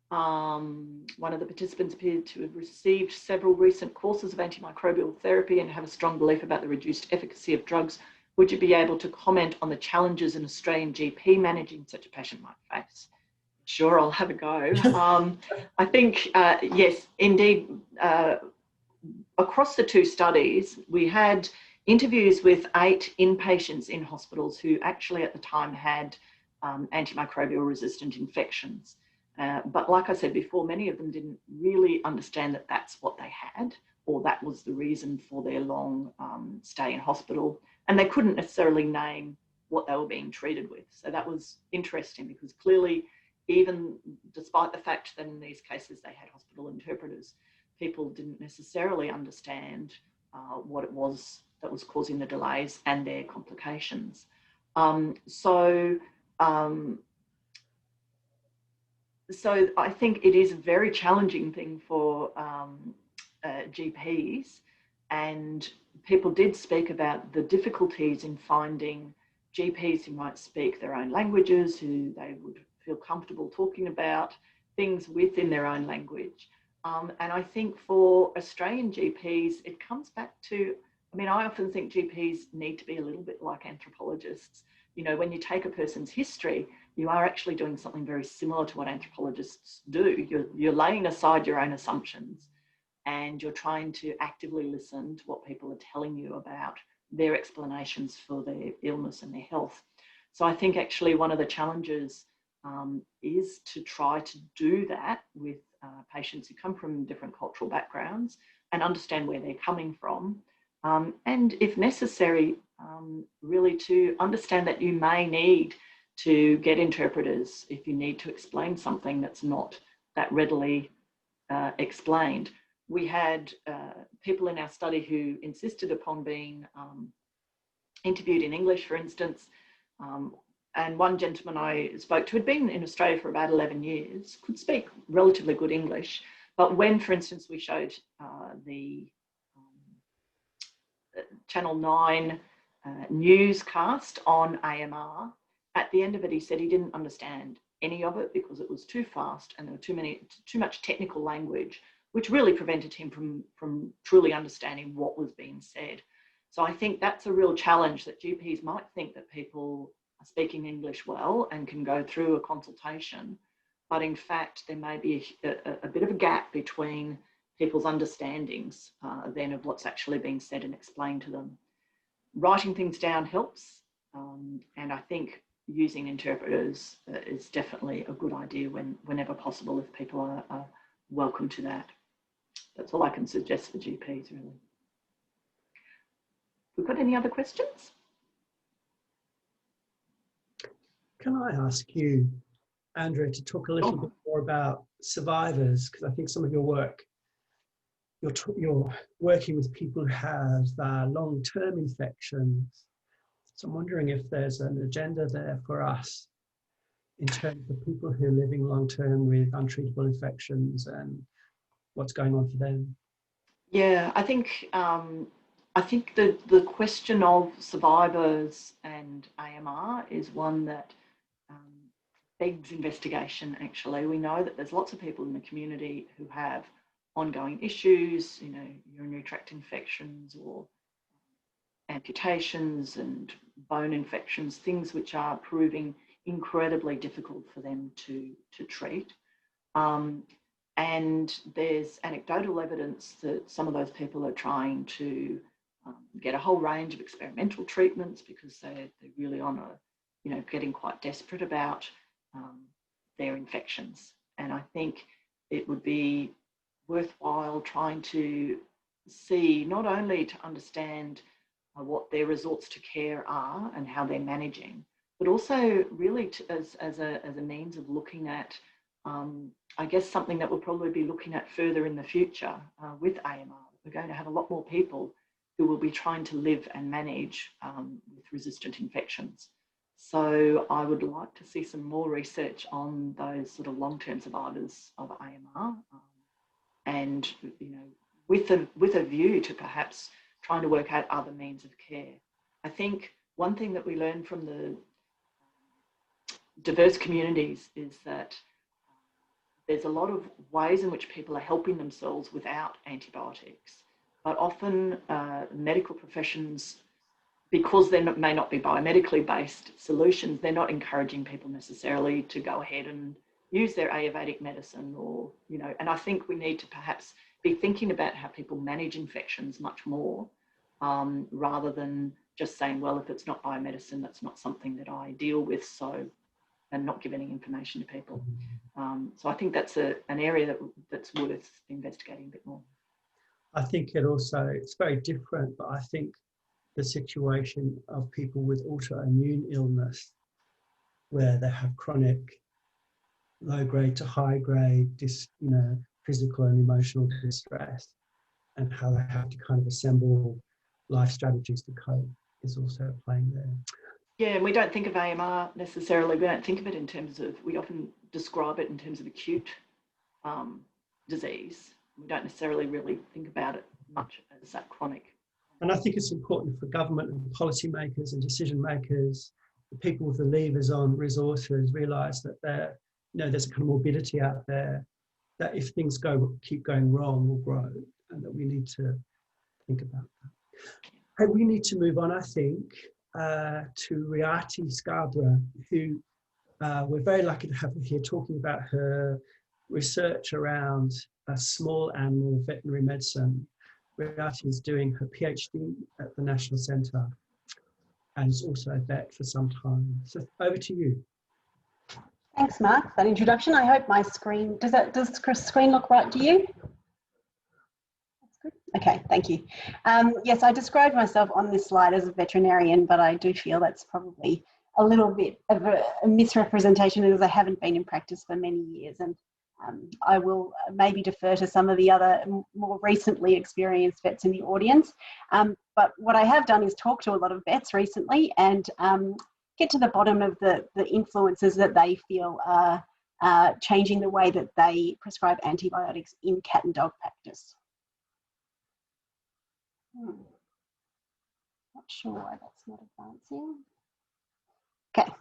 One of the participants appeared to have received several recent courses of antimicrobial therapy and have a strong belief about the reduced efficacy of drugs. Would you be able to comment on the challenges an Australian GP managing such a patient might face? Sure, I'll have a go. I think, yes, indeed, across the two studies, we had interviews with 8 inpatients in hospitals who actually at the time had antimicrobial resistant infections. But like I said before, many of them didn't really understand that that's what they had, or that was the reason for their long stay in hospital. And they couldn't necessarily name what they were being treated with. So that was interesting because clearly, even despite the fact that in these cases they had hospital interpreters, people didn't necessarily understand what it was that was causing the delays and their complications. So I think it is a very challenging thing for GPs, and people did speak about the difficulties in finding GPs who might speak their own languages, who they would feel comfortable talking about things within their own language. And I think for Australian GPs, it comes back to, I mean, I often think GPs need to be a little bit like anthropologists. You know, when you take a person's history, you are actually doing something very similar to what anthropologists do. You're laying aside your own assumptions and you're trying to actively listen to what people are telling you about their explanations for their illness and their health. So I think actually one of the challenges is to try to do that with patients who come from different cultural backgrounds and understand where they're coming from. And if necessary, really to understand that you may need to get interpreters if you need to explain something that's not that readily explained. We had people in our study who insisted upon being interviewed in English, for instance. And one gentleman I spoke to had been in Australia for about 11 years, could speak relatively good English, But when, for instance, we showed the Channel 9 newscast on AMR, at the end of it, he said he didn't understand any of it because it was too fast and there were too much technical language, which really prevented him from truly understanding what was being said. So I think that's a real challenge, that GPs might think that people are speaking English well and can go through a consultation, but in fact there may be a bit of a gap between people's understandings then of what's actually being said and explained to them. Writing things down helps, and I think using interpreters is definitely a good idea whenever possible, if people are welcome to that. That's all I can suggest for GPs, really. We've got any other questions? Can I ask you, Andrea, to talk a little bit more about survivors? Because I think some of your work, you're working with people who have long-term infections. So I'm wondering if there's an agenda there for us in terms of people who are living long-term with untreatable infections and what's going on for them. Yeah, I think the question of survivors and AMR is one that begs investigation, actually. We know that there's lots of people in the community who have ongoing issues, you know, urinary tract infections or amputations and bone infections, things which are proving incredibly difficult for them to treat. And there's anecdotal evidence that some of those people are trying to get a whole range of experimental treatments because they're really on getting quite desperate about their infections. And I think it would be worthwhile trying to see, not only to understand what their resorts to care are and how they're managing, but also really as a means of looking at, I guess, something that we'll probably be looking at further in the future with AMR. We're going to have a lot more people who will be trying to live and manage with resistant infections. So I would like to see some more research on those sort of long-term survivors of AMR, and with a view to perhaps trying to work out other means of care. I think one thing that we learned from the diverse communities is that there's a lot of ways in which people are helping themselves without antibiotics, but often medical professions, because there may not be biomedically based solutions, they're not encouraging people necessarily to go ahead and use their Ayurvedic medicine, or, and I think we need to perhaps be thinking about how people manage infections much more, rather than just saying, well, if it's not biomedicine, that's not something that I deal with, so, and not give any information to people. So I think that's an area that's worth investigating a bit more. I think it's very different, but I think the situation of people with autoimmune illness, where they have chronic low-grade to high-grade, physical and emotional distress, and how they have to kind of assemble life strategies to cope, is also playing there. Yeah, and we don't think of AMR necessarily. We don't think of it in terms of, we often describe it in terms of acute disease. We don't necessarily really think about it much as that chronic. And I think it's important for government and policymakers and decision makers, the people with the levers on resources, realise that there's a kind of morbidity out there, that if things keep going wrong, will grow, and that we need to think about that. And we need to move on, I think, to Riati Scarborough, who we're very lucky to have her here talking about her research around small animal veterinary medicine. Riati is doing her PhD at the National Centre and is also a vet for some time. So over to you. Thanks, Mark, for that introduction. I hope my screen, does the screen look right to you? That's good. Okay, thank you. Yes, I described myself on this slide as a veterinarian, but I do feel that's probably a little bit of a misrepresentation, because I haven't been in practice for many years, and I will maybe defer to some of the other more recently experienced vets in the audience. But what I have done is talk to a lot of vets recently and get to the bottom of the influences that they feel are changing the way that they prescribe antibiotics in cat and dog practice. Not sure why that's not advancing. Okay.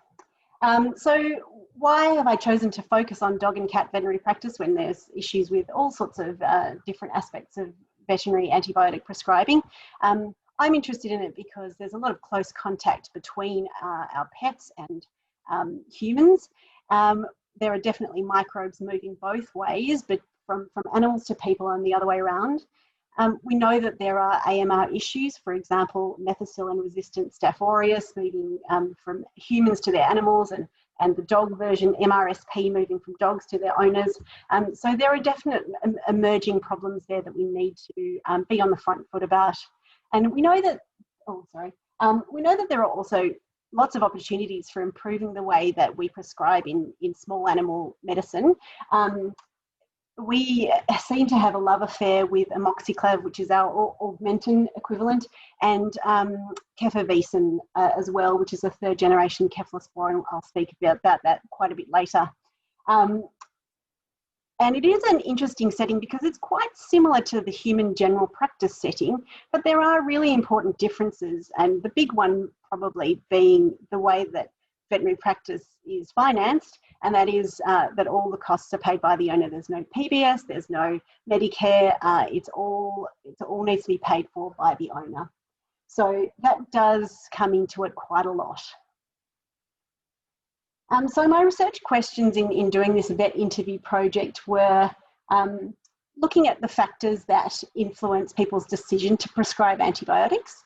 So why have I chosen to focus on dog and cat veterinary practice when there's issues with all sorts of different aspects of veterinary antibiotic prescribing? I'm interested in it because there's a lot of close contact between our pets and humans. There are definitely microbes moving both ways, but from animals to people and the other way around. We know that there are AMR issues, for example, methicillin-resistant Staph aureus moving from humans to their animals, and the dog version, MRSP, moving from dogs to their owners. So there are definite emerging problems there that we need to be on the front foot about. And we know that, we know that there are also lots of opportunities for improving the way that we prescribe in small animal medicine. We seem to have a love affair with amoxiclav, which is our augmentin equivalent, and cefovecin as well, which is a third generation cephalosporin. I'll speak about that quite a bit later. And it is an interesting setting because it's quite similar to the human general practice setting, but there are really important differences, and the big one probably being the way that veterinary practice is financed, and that is that all the costs are paid by the owner. There's no PBS, there's no Medicare, it all needs to be paid for by the owner. So that does come into it quite a lot. So my research questions in doing this vet interview project were looking at the factors that influence people's decision to prescribe antibiotics,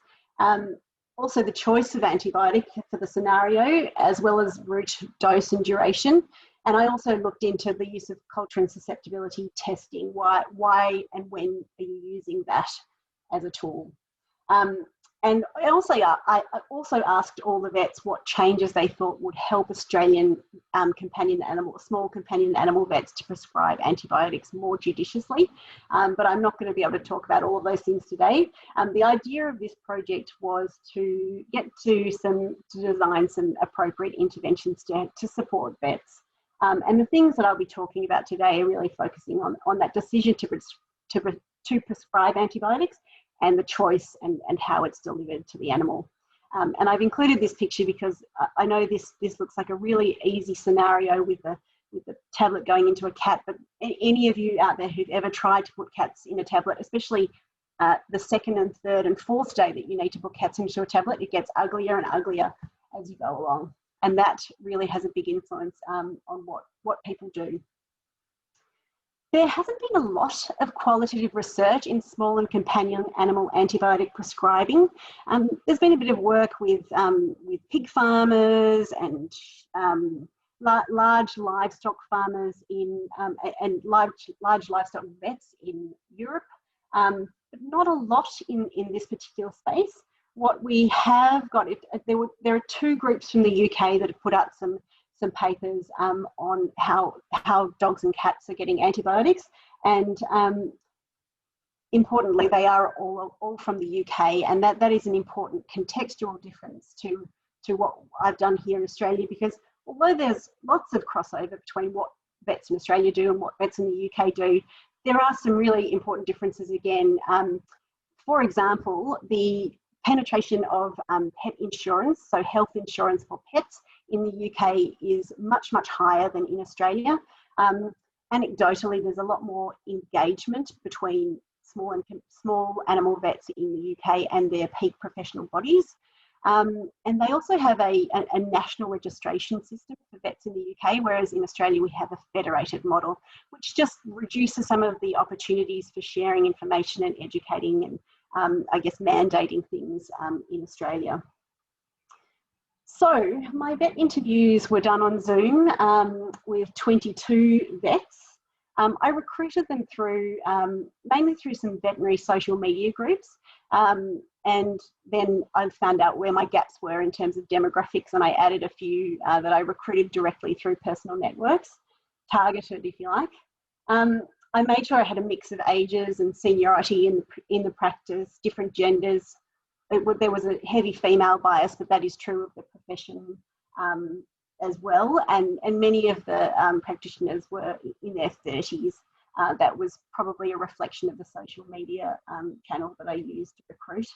also the choice of antibiotic for the scenario, as well as route, dose and duration. And I also looked into the use of culture and susceptibility testing. Why and when are you using that as a tool? And I also asked all the vets what changes they thought would help Australian small companion animal vets to prescribe antibiotics more judiciously. But I'm not going to be able to talk about all of those things today. The idea of this project was to get to design some appropriate interventions to support vets. And the things that I'll be talking about today are really focusing on that decision to prescribe antibiotics, and the choice and how it's delivered to the animal. And I've included this picture because I know this looks like a really easy scenario with the tablet going into a cat, but any of you out there who've ever tried to put cats in a tablet, especially the second and third and fourth day that you need to put cats into a tablet, it gets uglier and uglier as you go along. And that really has a big influence on what people do. There hasn't been a lot of qualitative research in small and companion animal antibiotic prescribing. There's been a bit of work with pig farmers and large livestock farmers and large livestock vets in Europe, but not a lot in this particular space. What we have got, there are two groups from the UK that have put out some papers on how dogs and cats are getting antibiotics, and importantly they are all from the UK, and that is an important contextual difference to what I've done here in Australia, because although there's lots of crossover between what vets in Australia do and what vets in the UK do, there are some really important differences again. For example, the penetration of pet insurance, so health insurance for pets in the UK is much, much higher than in Australia. Anecdotally, there's a lot more engagement between small animal vets in the UK and their peak professional bodies. And they also have a national registration system for vets in the UK, whereas in Australia we have a federated model, which just reduces some of the opportunities for sharing information and educating and I guess mandating things in Australia. So my vet interviews were done on Zoom with 22 vets. I recruited them through mainly through some veterinary social media groups, and then I found out where my gaps were in terms of demographics, and I added a few that I recruited directly through personal networks, targeted if you like. I made sure I had a mix of ages and seniority in the practice, different genders. There was a heavy female bias, but that is true of the profession as well, and many of the practitioners were in their 30s. That was probably a reflection of the social media channel that I used to recruit.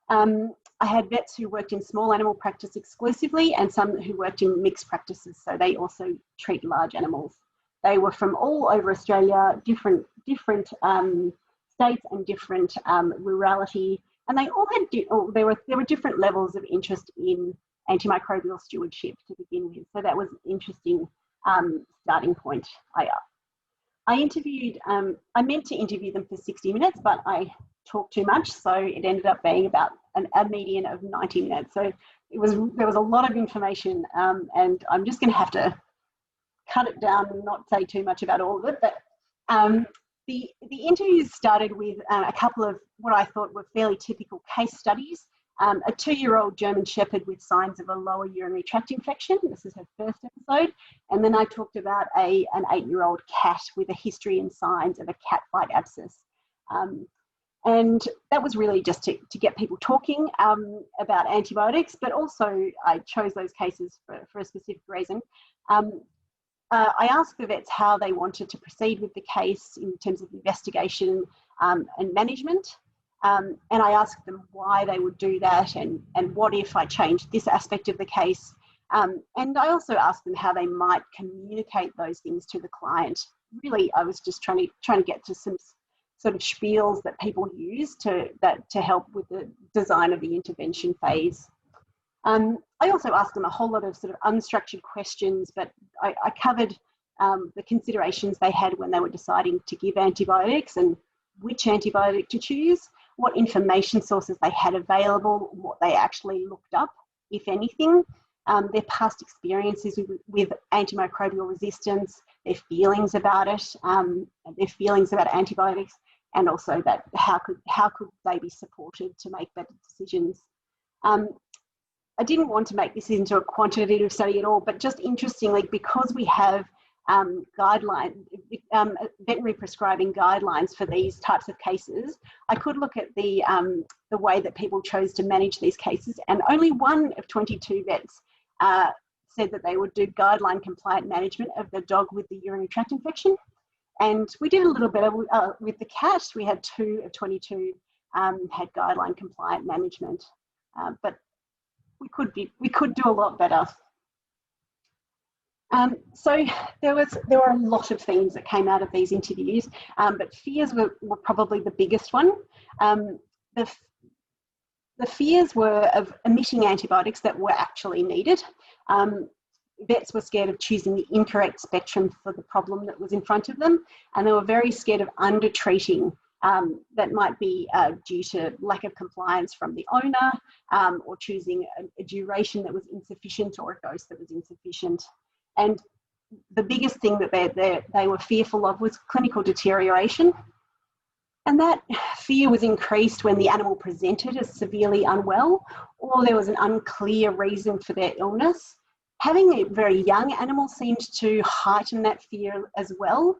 I had vets who worked in small animal practice exclusively and some who worked in mixed practices, so they also treat large animals. They were from all over Australia, different states and different rurality, and they all had there were different levels of interest in antimicrobial stewardship to begin with. So that was an interesting starting point. I interviewed. I meant to interview them for 60 minutes, but I talked too much, so it ended up being about a median of 90 minutes. So there was a lot of information, and I'm just going to have to cut it down and not say too much about all of it. But the interviews started with a couple of what I thought were fairly typical case studies. A 2-year-old German Shepherd with signs of a lower urinary tract infection. This is her first episode. And then I talked about an 8-year-old cat with a history and signs of a cat bite abscess. And that was really just to get people talking about antibiotics, but also I chose those cases for a specific reason. I asked the vets how they wanted to proceed with the case in terms of investigation and management. And I asked them why they would do that and what if I changed this aspect of the case. And I also asked them how they might communicate those things to the client. Really, I was just trying to get to some sort of spiels that people use to help with the design of the intervention phase. I also asked them a whole lot of sort of unstructured questions, but I covered the considerations they had when they were deciding to give antibiotics and which antibiotic to choose, what information sources they had available, what they actually looked up, if anything, their past experiences with antimicrobial resistance, their feelings about it, their feelings about antibiotics, and also that how could they be supported to make better decisions. I didn't want to make this into a quantitative study at all, but just interestingly, because we have veterinary prescribing guidelines for these types of cases, I could look at the way that people chose to manage these cases, and only 1 of 22 vets said that they would do guideline compliant management of the dog with the urinary tract infection. And we did a little better with the cat. We had 2 of 22 had guideline compliant management, but we could do a lot better. So there were a lot of things that came out of these interviews, but fears were probably the biggest one. The fears were of omitting antibiotics that were actually needed. Vets were scared of choosing the incorrect spectrum for the problem that was in front of them, and they were very scared of under-treating that might be due to lack of compliance from the owner, or choosing a duration that was insufficient or a dose that was insufficient. And the biggest thing that they were fearful of was clinical deterioration. And that fear was increased when the animal presented as severely unwell, or there was an unclear reason for their illness. Having a very young animal seemed to heighten that fear as well.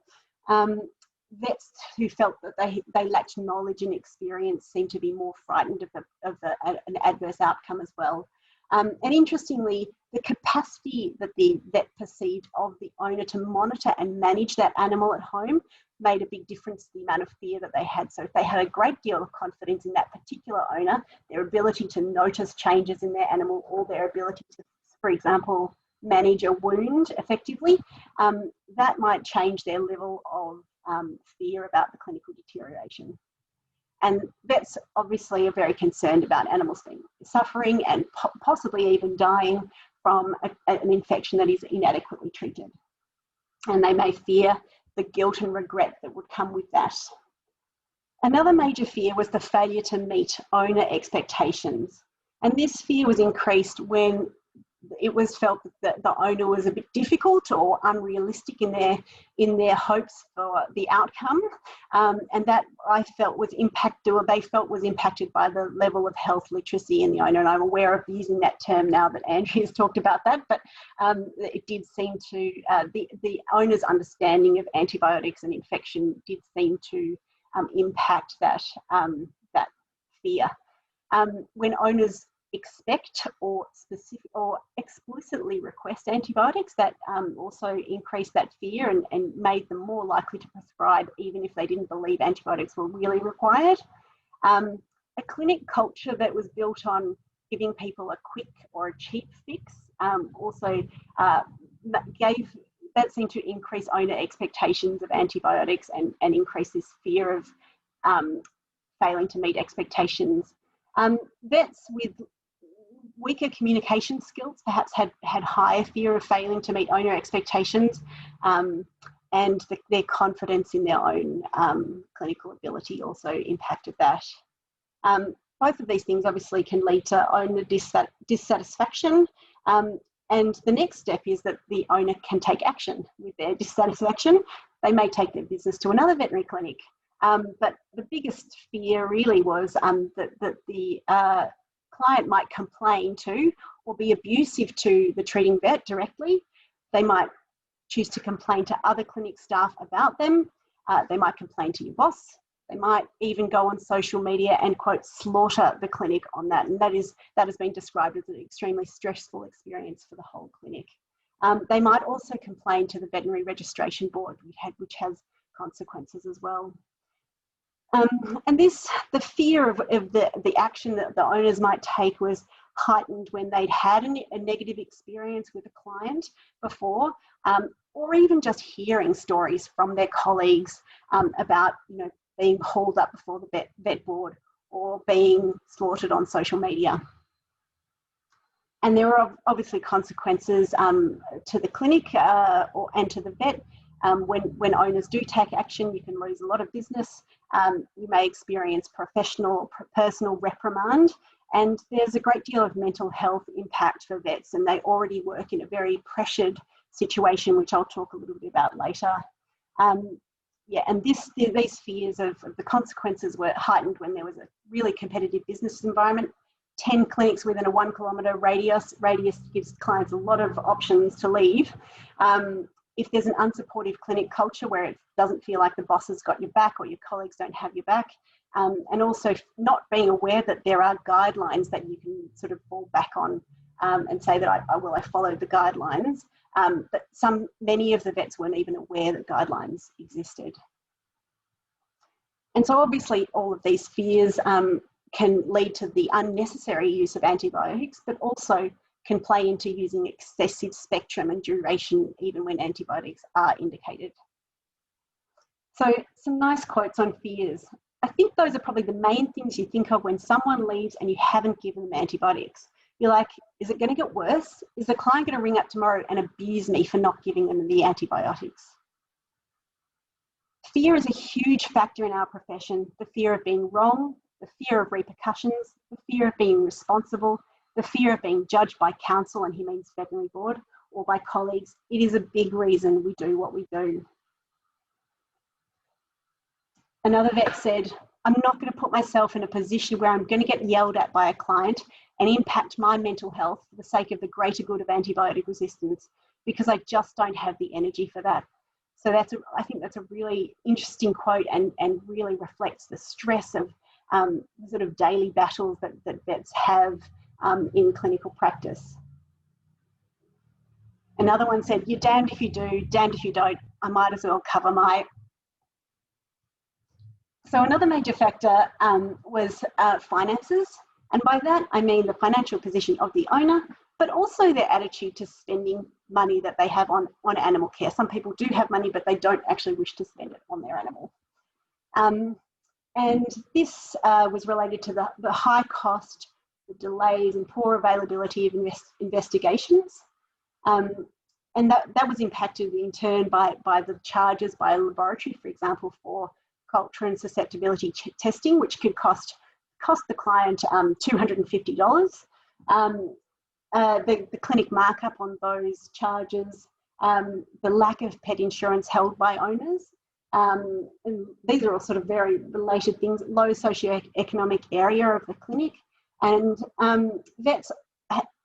Vets who felt that they lacked knowledge and experience seemed to be more frightened of an adverse outcome as well. And interestingly, the capacity that the vet perceived of the owner to monitor and manage that animal at home made a big difference to the amount of fear that they had. So if they had a great deal of confidence in that particular owner, their ability to notice changes in their animal, or their ability to, for example, manage a wound effectively, that might change their level of fear about the clinical deterioration. And vets obviously are very concerned about animals suffering and possibly even dying from an infection that is inadequately treated. And they may fear the guilt and regret that would come with that. Another major fear was the failure to meet owner expectations. And this fear was increased when it was felt that the owner was a bit difficult or unrealistic in their hopes for the outcome, and that I felt was impacted, or they felt was impacted by the level of health literacy in the owner. And I'm aware of using that term now that Andrea has talked about that, but it did seem to the owner's understanding of antibiotics and infection did seem to impact that fear. When owners expect or specific or explicitly request antibiotics, that also increased that fear and made them more likely to prescribe even if they didn't believe antibiotics were really required. A clinic culture that was built on giving people a quick or a cheap fix also seemed to increase owner expectations of antibiotics and increase this fear of failing to meet expectations. Vets with weaker communication skills perhaps had higher fear of failing to meet owner expectations, and their confidence in their own clinical ability also impacted that. Both of these things obviously can lead to owner dissatisfaction, and the next step is that the owner can take action with their dissatisfaction. They may take their business to another veterinary clinic. But the biggest fear really was that the client might complain to or be abusive to the treating vet directly. They might choose to complain to other clinic staff about them. They might complain to your boss. They might even go on social media and, quote, slaughter the clinic on that. And that has been described as an extremely stressful experience for the whole clinic. They might also complain to the Veterinary Registration Board, which has consequences as well. And the fear of the action that the owners might take was heightened when they'd had a negative experience with a client before, or even just hearing stories from their colleagues about, being hauled up before the vet board or being slaughtered on social media. And there are obviously consequences to the clinic and to the vet. When owners do take action, you can lose a lot of business. You may experience professional, personal reprimand, and there's a great deal of mental health impact for vets, and they already work in a very pressured situation, which I'll talk a little bit about later. And these fears of the consequences were heightened when there was a really competitive business environment. 10 clinics within a 1 kilometre radius gives clients a lot of options to leave. If there's an unsupportive clinic culture where it doesn't feel like the boss has got your back or your colleagues don't have your back, and also not being aware that there are guidelines that you can sort of fall back on and say that I followed the guidelines, but many of the vets weren't even aware that guidelines existed. And so obviously all of these fears can lead to the unnecessary use of antibiotics, but also can play into using excessive spectrum and duration even when antibiotics are indicated. So some nice quotes on fears. I think those are probably the main things you think of when someone leaves and you haven't given them antibiotics. You're like, is it going to get worse? Is the client going to ring up tomorrow and abuse me for not giving them the antibiotics? Fear is a huge factor in our profession. The fear of being wrong, the fear of repercussions, the fear of being responsible, the fear of being judged by counsel, and he means veterinary board, or by colleagues. It is a big reason we do what we do. Another vet said, I'm not going to put myself in a position where I'm going to get yelled at by a client and impact my mental health for the sake of the greater good of antibiotic resistance, because I just don't have the energy for that. So I think that's a really interesting quote and really reflects the stress of sort of daily battles that vets have in clinical practice. Another one said, you're damned if you do, damned if you don't. I might as well cover my... So another major factor was finances. And by that, I mean the financial position of the owner, but also their attitude to spending money that they have on animal care. Some people do have money, but they don't actually wish to spend it on their animal. And this was related to the high cost, the delays and poor availability of investigations. And that was impacted in turn by the charges by a laboratory, for example, for culture and susceptibility testing, which could cost the client $250. The clinic markup on those charges, the lack of pet insurance held by owners. And these are all sort of very related things, low socioeconomic area of the clinic. And vets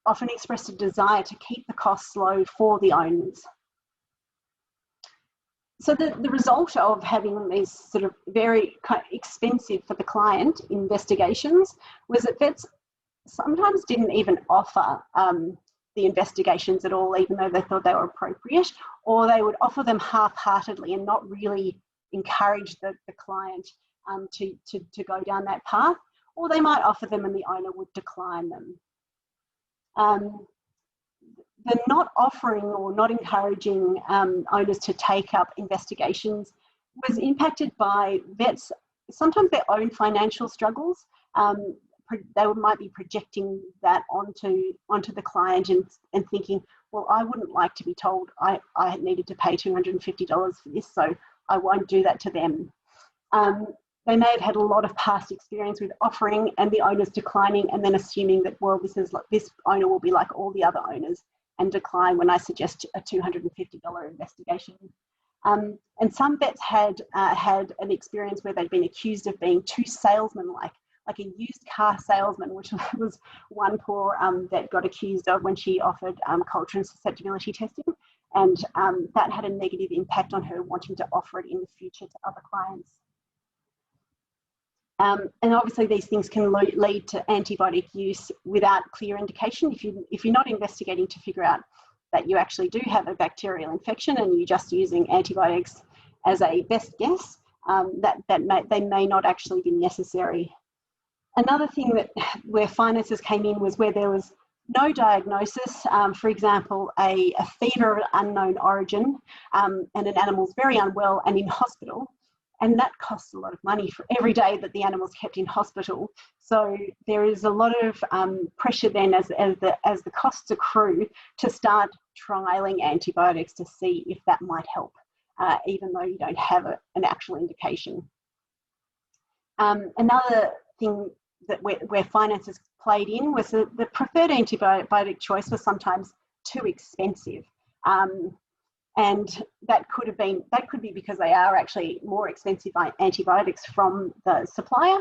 often expressed a desire to keep the costs low for the owners. So the result of having these sort of very expensive for the client investigations was that vets sometimes didn't even offer the investigations at all, even though they thought they were appropriate, or they would offer them half-heartedly and not really encourage the client to go down that path, or they might offer them and the owner would decline them. The not offering or not encouraging owners to take up investigations was impacted by vets, sometimes their own financial struggles. They might be projecting that onto the client and thinking, well, I wouldn't like to be told I needed to pay $250 for this, so I won't do that to them. They may have had a lot of past experience with offering and the owners declining, and then assuming that, well, this owner will be like all the other owners and decline when I suggest a $250 investigation. And some vets had an experience where they'd been accused of being too salesman-like a used car salesman, which was one poor vet got accused of when she offered culture and susceptibility testing. And that had a negative impact on her wanting to offer it in the future to other clients. And obviously these things can lead to antibiotic use without clear indication. If you're not investigating to figure out that you actually do have a bacterial infection and you're just using antibiotics as a best guess, they may not actually be necessary. Another thing where finances came in was where there was no diagnosis, for example, a fever of unknown origin, and an animal's very unwell and in hospital, and that costs a lot of money for every day that the animal's kept in hospital. So there is a lot of pressure then as the costs accrue to start trialling antibiotics to see if that might help, even though you don't have an actual indication. Another thing where finances played in was the preferred antibiotic choice was sometimes too expensive. And that could be because they are actually more expensive antibiotics from the supplier.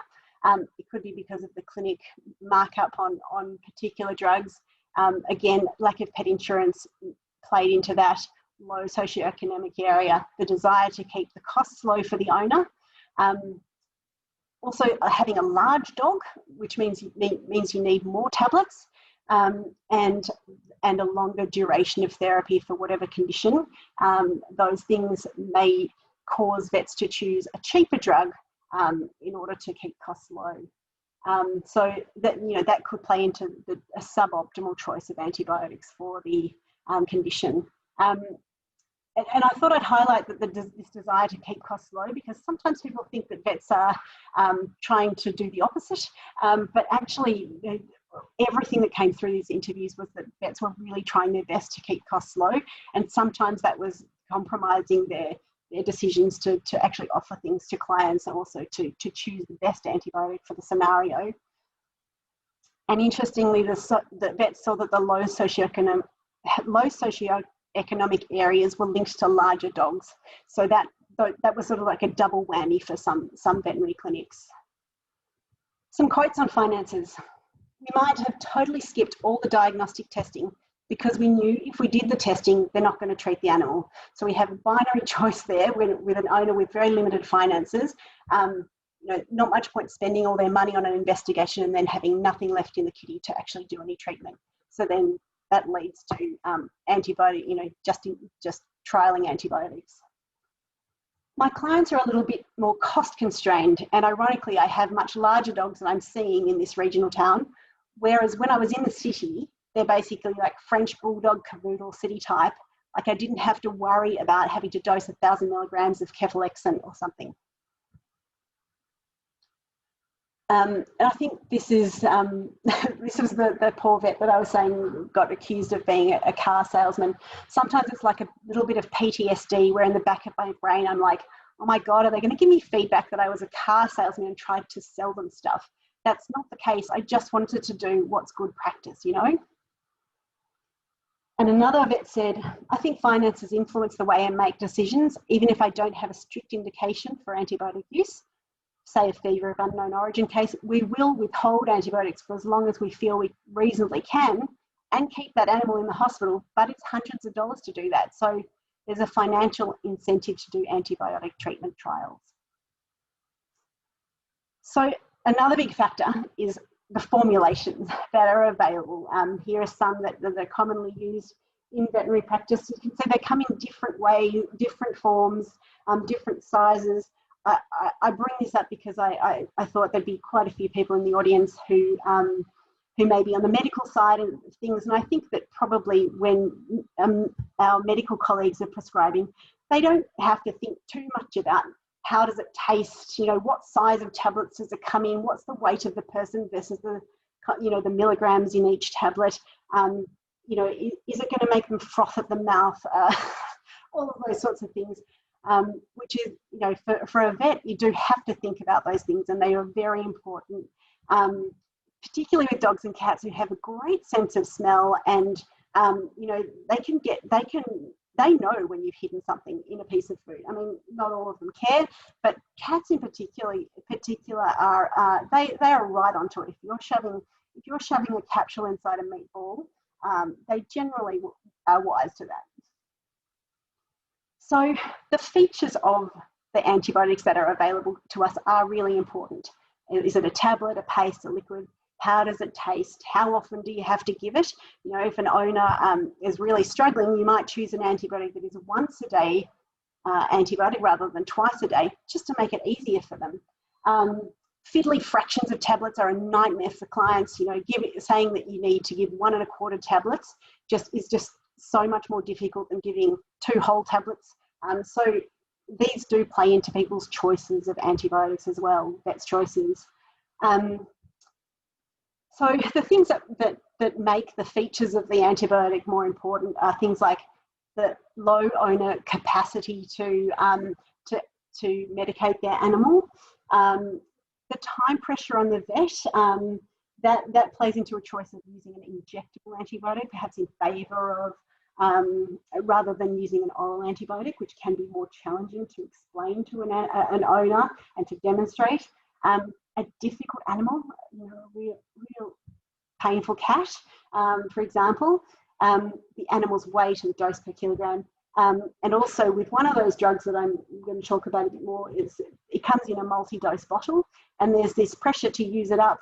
It could be because of the clinic markup on particular drugs. Again, lack of pet insurance played into that, low socioeconomic area, the desire to keep the costs low for the owner. Also having a large dog, which means you need more tablets, and a longer duration of therapy for whatever condition. Those things may cause vets to choose a cheaper drug in order to keep costs low. So that could play into a suboptimal choice of antibiotics for the condition. And I thought I'd highlight that this desire to keep costs low, because sometimes people think that vets are trying to do the opposite, but actually everything that came through these interviews was that vets were really trying their best to keep costs low, and sometimes that was compromising their decisions to actually offer things to clients and also to choose the best antibiotic for the scenario. And interestingly, the vets saw that the low socioeconomic areas were linked to larger dogs. So that was sort of like a double whammy for some veterinary clinics. Some quotes on finances. We might have totally skipped all the diagnostic testing because we knew if we did the testing, they're not going to treat the animal. So we have a binary choice there with an owner with very limited finances. Not much point spending all their money on an investigation and then having nothing left in the kitty to actually do any treatment. So then that leads to antibiotic, just trialing antibiotics. My clients are a little bit more cost constrained, and ironically, I have much larger dogs that I'm seeing in this regional town. Whereas when I was in the city, they're basically like French bulldog, cavoodle, city type. Like I didn't have to worry about having to dose 1,000 milligrams of cefalexin or something. And I think this is this was the poor vet that I was saying got accused of being a car salesman. Sometimes it's like a little bit of PTSD where in the back of my brain I'm like, oh my God, are they going to give me feedback that I was a car salesman and tried to sell them stuff? That's not the case. I just wanted to do what's good practice, And another vet said, I think finances influence the way I make decisions, even if I don't have a strict indication for antibiotic use. Say a fever of unknown origin case, we will withhold antibiotics for as long as we feel we reasonably can and keep that animal in the hospital, but it's hundreds of dollars to do that. So there's a financial incentive to do antibiotic treatment trials. So another big factor is the formulations that are available. Here are some that are commonly used in veterinary practice. You can see they come in different ways, different forms, different sizes. I bring this up because I thought there'd be quite a few people in the audience who may be on the medical side of things, and I think that probably when our medical colleagues are prescribing, they don't have to think too much about how does it taste, what size of tablets does it come in, what's the weight of the person versus the, the milligrams in each tablet, is it going to make them froth at the mouth, all of those sorts of things, which is, for a vet, you do have to think about those things, and they are very important, particularly with dogs and cats who have a great sense of smell, and, they know when you've hidden something in a piece of food. I mean, not all of them care, but cats in particular are they are right onto it. If you're shoving a capsule inside a meatball, they generally are wise to that. So the features of the antibiotics that are available to us are really important. Is it a tablet, a paste, a liquid? How does it taste? How often do you have to give it? If an owner is really struggling, you might choose an antibiotic that is a once a day antibiotic rather than twice a day, just to make it easier for them. Fiddly fractions of tablets are a nightmare for clients. Saying that you need to give 1 1/4 tablets is just so much more difficult than giving 2 whole tablets. So these do play into people's choices of antibiotics as well, vets' choices. So the things that make the features of the antibiotic more important are things like the low owner capacity to medicate their animal, the time pressure on the vet, that plays into a choice of using an injectable antibiotic, perhaps in favour of rather than using an oral antibiotic, which can be more challenging to explain to an owner and to demonstrate. A difficult animal, real painful cat, for example, the animal's weight and dose per kilogram. And also with one of those drugs that I'm going to talk about a bit more, it comes in a multi-dose bottle, and there's this pressure to use it up.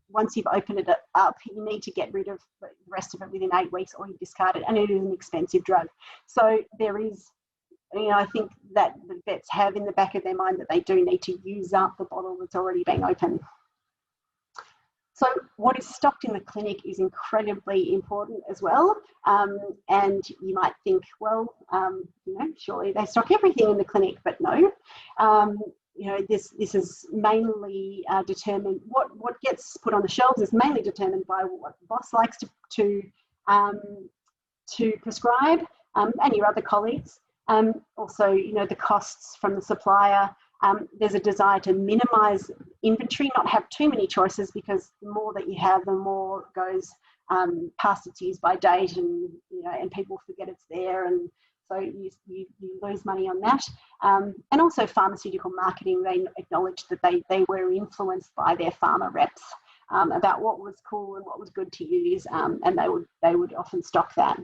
Once you've opened it up, you need to get rid of the rest of it within 8 weeks, or you discard it, and it is an expensive drug. So there is, I think that the vets have in the back of their mind that they do need to use up the bottle that's already been opened. So what is stocked in the clinic is incredibly important as well. And you might think, well, surely they stock everything in the clinic, but no. This is mainly determined, what gets put on the shelves is mainly determined by what the boss likes to prescribe, and your other colleagues. Also, the costs from the supplier. There's a desire to minimise inventory, not have too many choices, because the more that you have, the more goes past its use by date, and and people forget it's there, and so you lose money on that. And also pharmaceutical marketing, they acknowledge that they were influenced by their pharma reps about what was cool and what was good to use, and they would often stock that.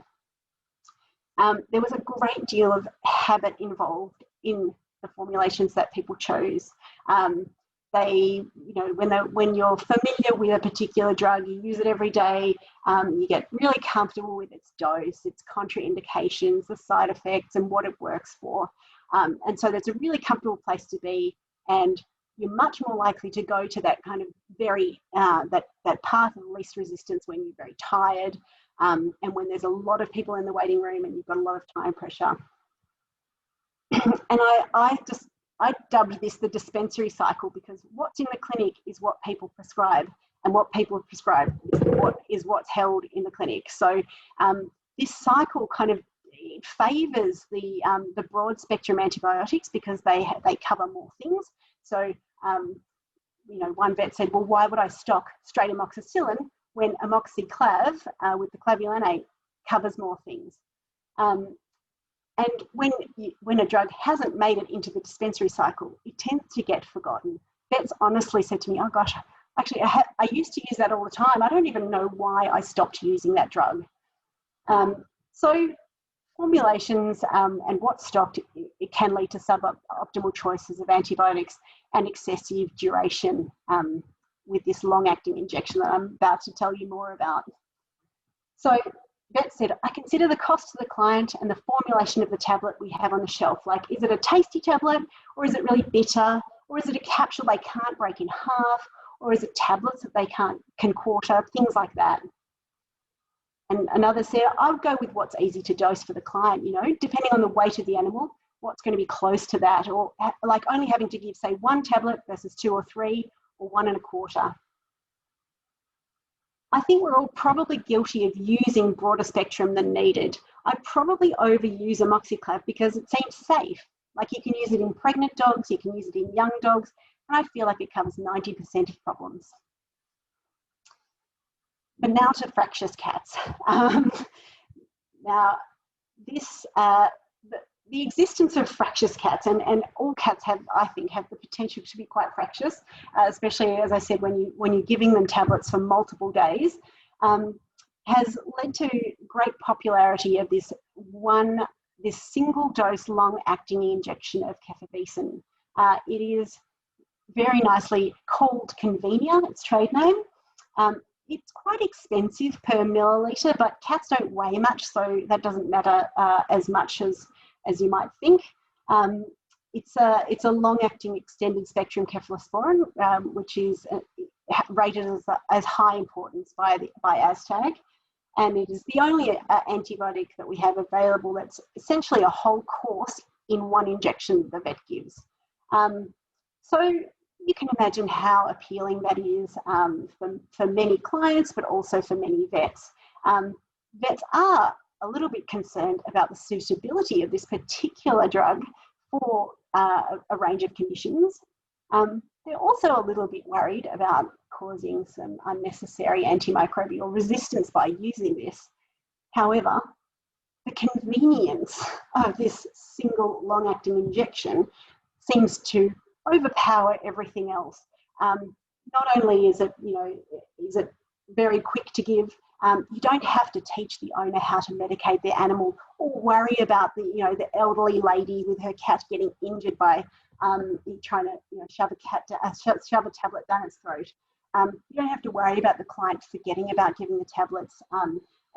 There was a great deal of habit involved in the formulations that people chose. When you're familiar with a particular drug, you use it every day, you get really comfortable with its dose, its contraindications, the side effects, and what it works for. And so that's a really comfortable place to be, and you're much more likely to go to that kind of very, that path of least resistance when you're very tired, and when there's a lot of people in the waiting room and you've got a lot of time pressure. And I dubbed this the dispensary cycle, because what's in the clinic is what people prescribe, and what people prescribe is what's held in the clinic. So this cycle kind of favours the broad spectrum antibiotics, because they cover more things. So one vet said, well, why would I stock straight amoxicillin when amoxiclav with the clavulanate covers more things? And when a drug hasn't made it into the dispensary cycle, it tends to get forgotten. Vets honestly said to me, oh gosh, actually I used to use that all the time. I don't even know why I stopped using that drug. So formulations and what's stocked, it can lead to suboptimal choices of antibiotics and excessive duration. with this long-acting injection that I'm about to tell you more about. So vet said, I consider the cost to the client and the formulation of the tablet we have on the shelf. Like, is it a tasty tablet, or is it really bitter, or is it a capsule they can't break in half, or is it tablets that they can quarter, things like that. And another said, I would go with what's easy to dose for the client, you know, depending on the weight of the animal, what's going to be close to that, or like only having to give, say, 1 tablet versus 2 or 3, or 1 1/4. I think we're all probably guilty of using broader spectrum than needed. I'd probably overuse amoxiclav because it seems safe. Like, you can use it in pregnant dogs, you can use it in young dogs, and I feel like it covers 90% of problems. But now to fractious cats. Now, this, the existence of fractious cats, and all cats have, I think, have the potential to be quite fractious, especially, as I said, when you're giving them tablets for multiple days, has led to great popularity of this single dose long-acting injection of cefepime. It is very nicely called Convenia, its trade name. It's quite expensive per milliliter, but cats don't weigh much, so that doesn't matter as much as you might think. It's a long-acting extended spectrum cephalosporin, which is rated as high importance by ASTAG, and it is the only antibiotic that we have available that's essentially a whole course in one injection the vet gives. So you can imagine how appealing that is for many clients, but also for many vets. Vets are a little bit concerned about the suitability of this particular drug for a range of conditions. They're also a little bit worried about causing some unnecessary antimicrobial resistance by using this. However, the convenience of this single long-acting injection seems to overpower everything else. Not only is it very quick to give, you don't have to teach the owner how to medicate their animal or worry about the elderly lady with her cat getting injured by trying to shove a tablet down its throat. You don't have to worry about the client forgetting about giving the tablets,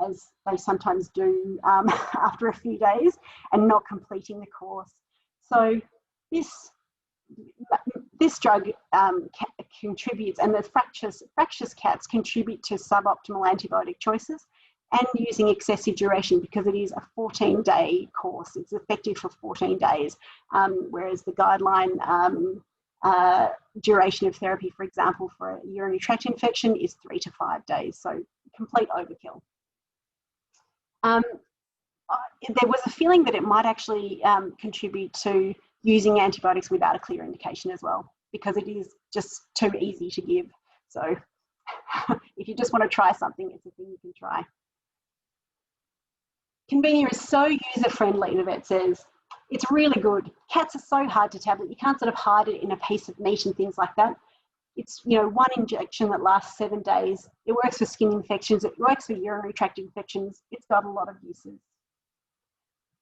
as they sometimes do after a few days, and not completing the course. So this drug contributes, and the fractious cats contribute to suboptimal antibiotic choices and using excessive duration, because it is a 14-day course. It's effective for 14 days, whereas the guideline duration of therapy, for example, for a urinary tract infection is 3 to 5 days, so complete overkill. There was a feeling that it might actually contribute to using antibiotics without a clear indication as well, because it is just too easy to give. So if you just want to try something, it's a thing you can try. Convenia is so user-friendly, the vet says. It's really good. Cats are so hard to tablet. You can't sort of hide it in a piece of meat and things like that. It's, one injection that lasts 7 days. It works for skin infections. It works for urinary tract infections. It's got a lot of uses.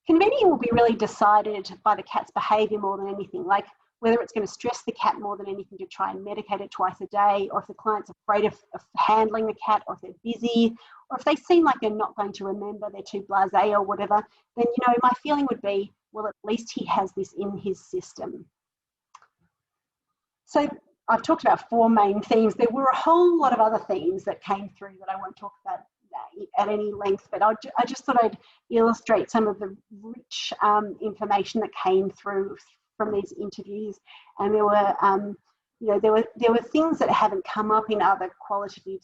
Convenia will be really decided by the cat's behaviour more than anything, like whether it's going to stress the cat more than anything to try and medicate it twice a day, or if the client's afraid of handling the cat, or if they're busy, or if they seem like they're not going to remember, they're too blasé or whatever, then, my feeling would be, well, at least he has this in his system. So I've talked about 4 main themes. There were a whole lot of other themes that came through that I won't talk about at any length, but I just thought I'd illustrate some of the rich information that came through from these interviews. And there were there were things that haven't come up in other qualitative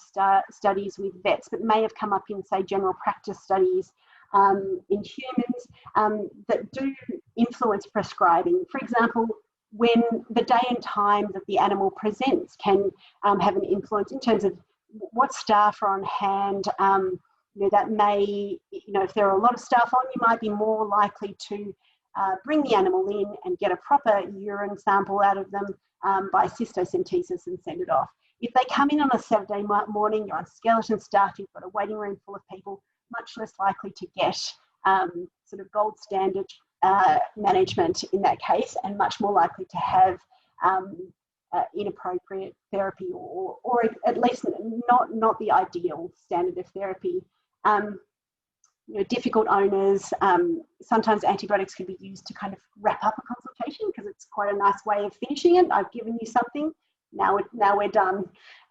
studies with vets, but may have come up in, say, general practice studies in humans that do influence prescribing. For example, when the day and time that the animal presents can have an influence in terms of what staff are on hand. That may, if there are a lot of staff on, you might be more likely to bring the animal in and get a proper urine sample out of them by cystocentesis and send it off. If they come in on a Saturday morning, you're on skeleton staff, you've got a waiting room full of people, much less likely to get sort of gold standard management in that case, and much more likely to have inappropriate therapy, or at least not the ideal standard of therapy. Difficult owners, sometimes antibiotics can be used to kind of wrap up a consultation because it's quite a nice way of finishing it. I've given you something, now we're done.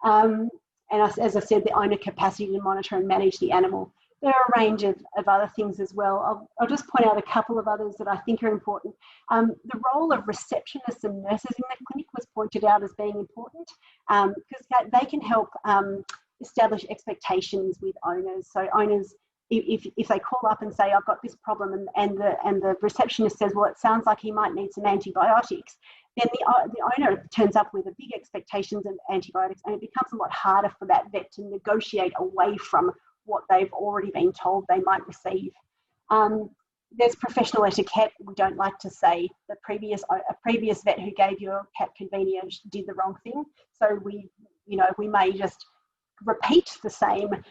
And as I said, the owner capacity to monitor and manage the animal. There are a range of other things as well. I'll just point out a couple of others that I think are important. The role of receptionists and nurses in the clinic was pointed out as being important because they can help establish expectations with owners. So owners, if they call up and say, I've got this problem, and the receptionist says, well, it sounds like he might need some antibiotics, then the owner turns up with a big expectations of antibiotics, and it becomes a lot harder for that vet to negotiate away from what they've already been told they might receive. There's professional etiquette. We don't like to say a previous vet who gave your cat convenia did the wrong thing. So we may just repeat the same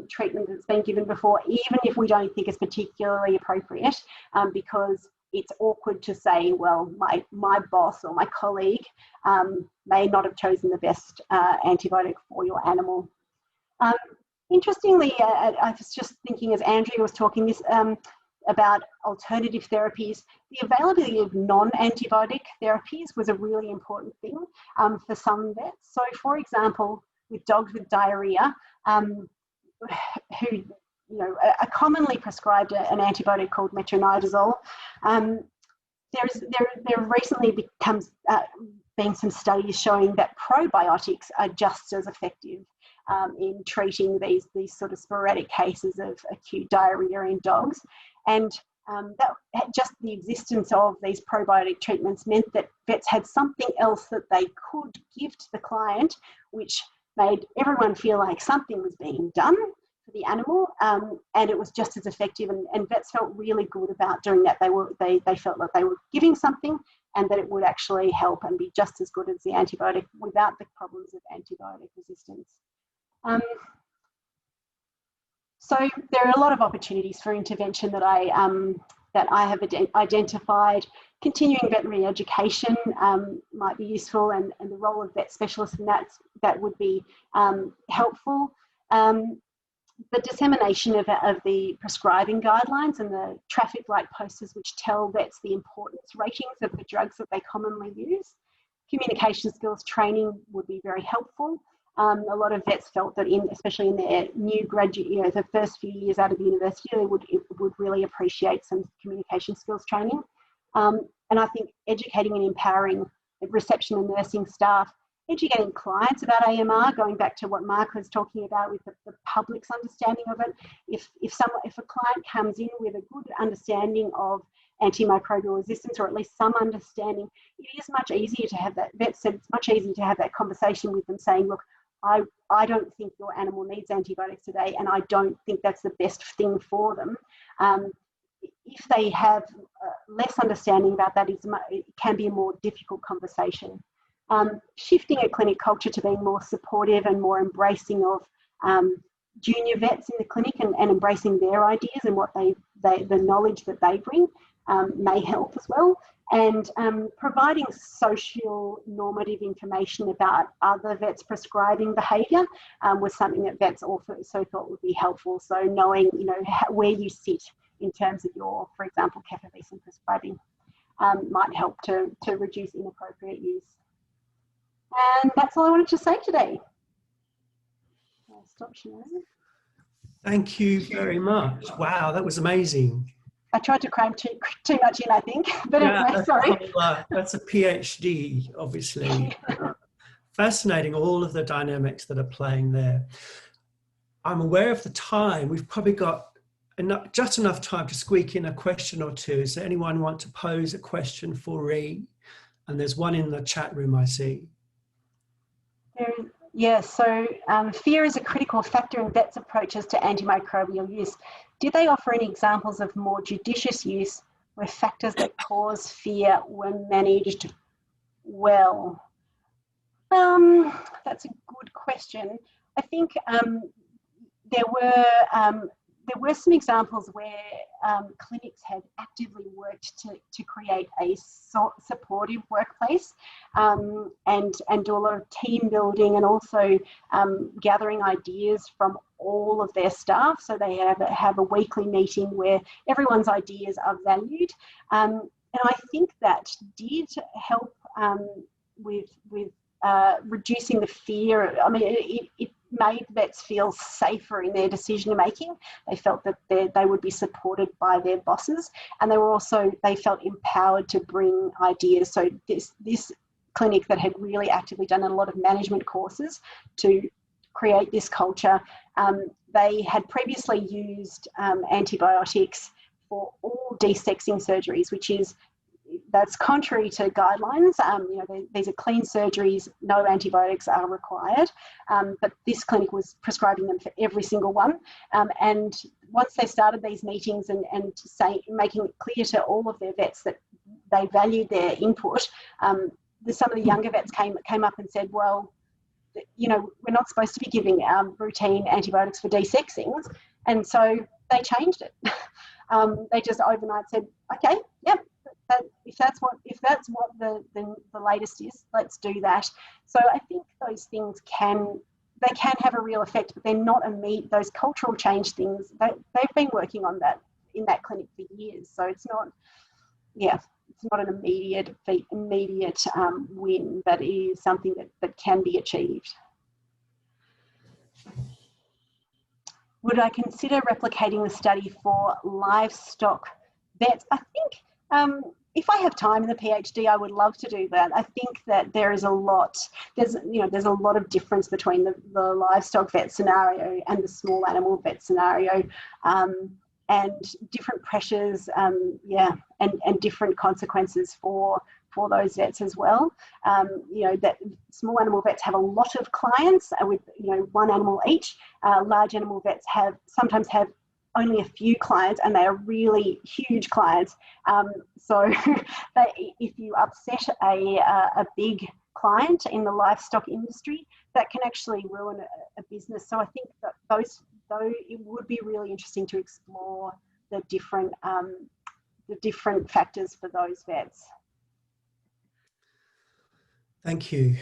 treatment that's been given before, even if we don't think it's particularly appropriate, because it's awkward to say, well, my boss or my colleague may not have chosen the best antibiotic for your animal. Interestingly, I was just thinking as Andrea was talking about alternative therapies, the availability of non-antibiotic therapies was a really important thing for some vets. So, for example, with dogs with diarrhea, who are commonly prescribed an antibiotic called metronidazole, there recently been some studies showing that probiotics are just as effective in treating these sort of sporadic cases of acute diarrhea in dogs. And that just the existence of these probiotic treatments meant that vets had something else that they could give to the client, which made everyone feel like something was being done for the animal, and it was just as effective. And vets felt really good about doing that. They felt like they were giving something, and that it would actually help and be just as good as the antibiotic without the problems of antibiotic resistance. So there are a lot of opportunities for intervention that I have identified. Continuing veterinary education might be useful, and the role of vet specialists in that would be helpful. The dissemination of the prescribing guidelines and the traffic light posters which tell vets the importance ratings of the drugs that they commonly use. Communication skills training would be very helpful. A lot of vets felt that, especially in their new graduate, the first few years out of university, they would really appreciate some communication skills training. And I think educating and empowering the reception and nursing staff, educating clients about AMR, going back to what Mark was talking about with the public's understanding of it. If a client comes in with a good understanding of antimicrobial resistance, or at least some understanding, it is much easier to have that. Vet said it's much easier to have that conversation with them, saying, look, I don't think your animal needs antibiotics today, and I don't think that's the best thing for them. If they have less understanding about that, it can be a more difficult conversation. Shifting a clinic culture to being more supportive and more embracing of junior vets in the clinic, and embracing their ideas and what the knowledge that they bring may help as well. And providing social normative information about other vets prescribing behaviour was something that vets also thought would be helpful. So knowing, where you sit in terms of your, for example, cefepime prescribing might help to reduce inappropriate use. And that's all I wanted to say today. I'll stop sharing. Thank you very much. Wow, that was amazing. I tried to cram too much in, I think. But anyway, sorry. That's a PhD, obviously. Fascinating, all of the dynamics that are playing there. I'm aware of the time. We've probably got just enough time to squeak in a question or two. Does anyone want to pose a question for Ree? And there's one in the chat room, I see. Yes, so fear is a critical factor in vets' approaches to antimicrobial use. Did they offer any examples of more judicious use where factors that cause fear were managed well? That's a good question. I think there were there were some examples where clinics had actively worked to create a supportive workplace and do a lot of team building and also gathering ideas from all of their staff. So they have a weekly meeting where everyone's ideas are valued. And I think that did help with reducing the fear. I mean, it made vets feel safer in their decision making. They felt that they would be supported by their bosses, and they felt empowered to bring ideas. So this clinic that had really actively done a lot of management courses to create this culture, they had previously used antibiotics for all desexing surgeries, that's contrary to guidelines. These are clean surgeries, no antibiotics are required, but this clinic was prescribing them for every single one. And once they started these meetings and making it clear to all of their vets that they valued their input, some of the younger vets came up and said, well, we're not supposed to be giving routine antibiotics for desexings. And so they changed it. They just overnight said, okay, yep. If that's what the latest is, let's do that. So I think those things can have a real effect, but they're not immediate. Those cultural change things, they've been working on that in that clinic for years. So it's not an immediate win, but it is something that can be achieved. Would I consider replicating the study for livestock vets? I think if I have time in the PhD, I would love to do that. I think that there's a lot of difference between the livestock vet scenario and the small animal vet scenario, and different pressures, and different consequences for those vets as well. That small animal vets have a lot of clients with one animal each. Large animal vets sometimes have only a few clients, and they are really huge clients. So if you upset a big client in the livestock industry, that can actually ruin a business. So I think that it would be really interesting to explore the different factors for those vets. Thank you.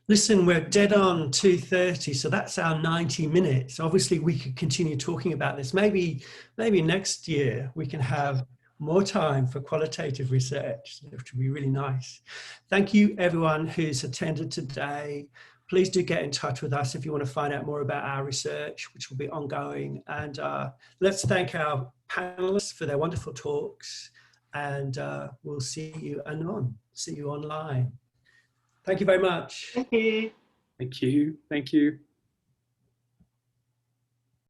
Listen, we're dead on 2:30, so that's our 90 minutes. Obviously, we could continue talking about this. Maybe next year we can have more time for qualitative research, which would be really nice. Thank you, everyone who's attended today. Please do get in touch with us if you want to find out more about our research, which will be ongoing. And let's thank our panelists for their wonderful talks. And we'll see you online. Thank you very much. Thank you. Thank you. Thank you.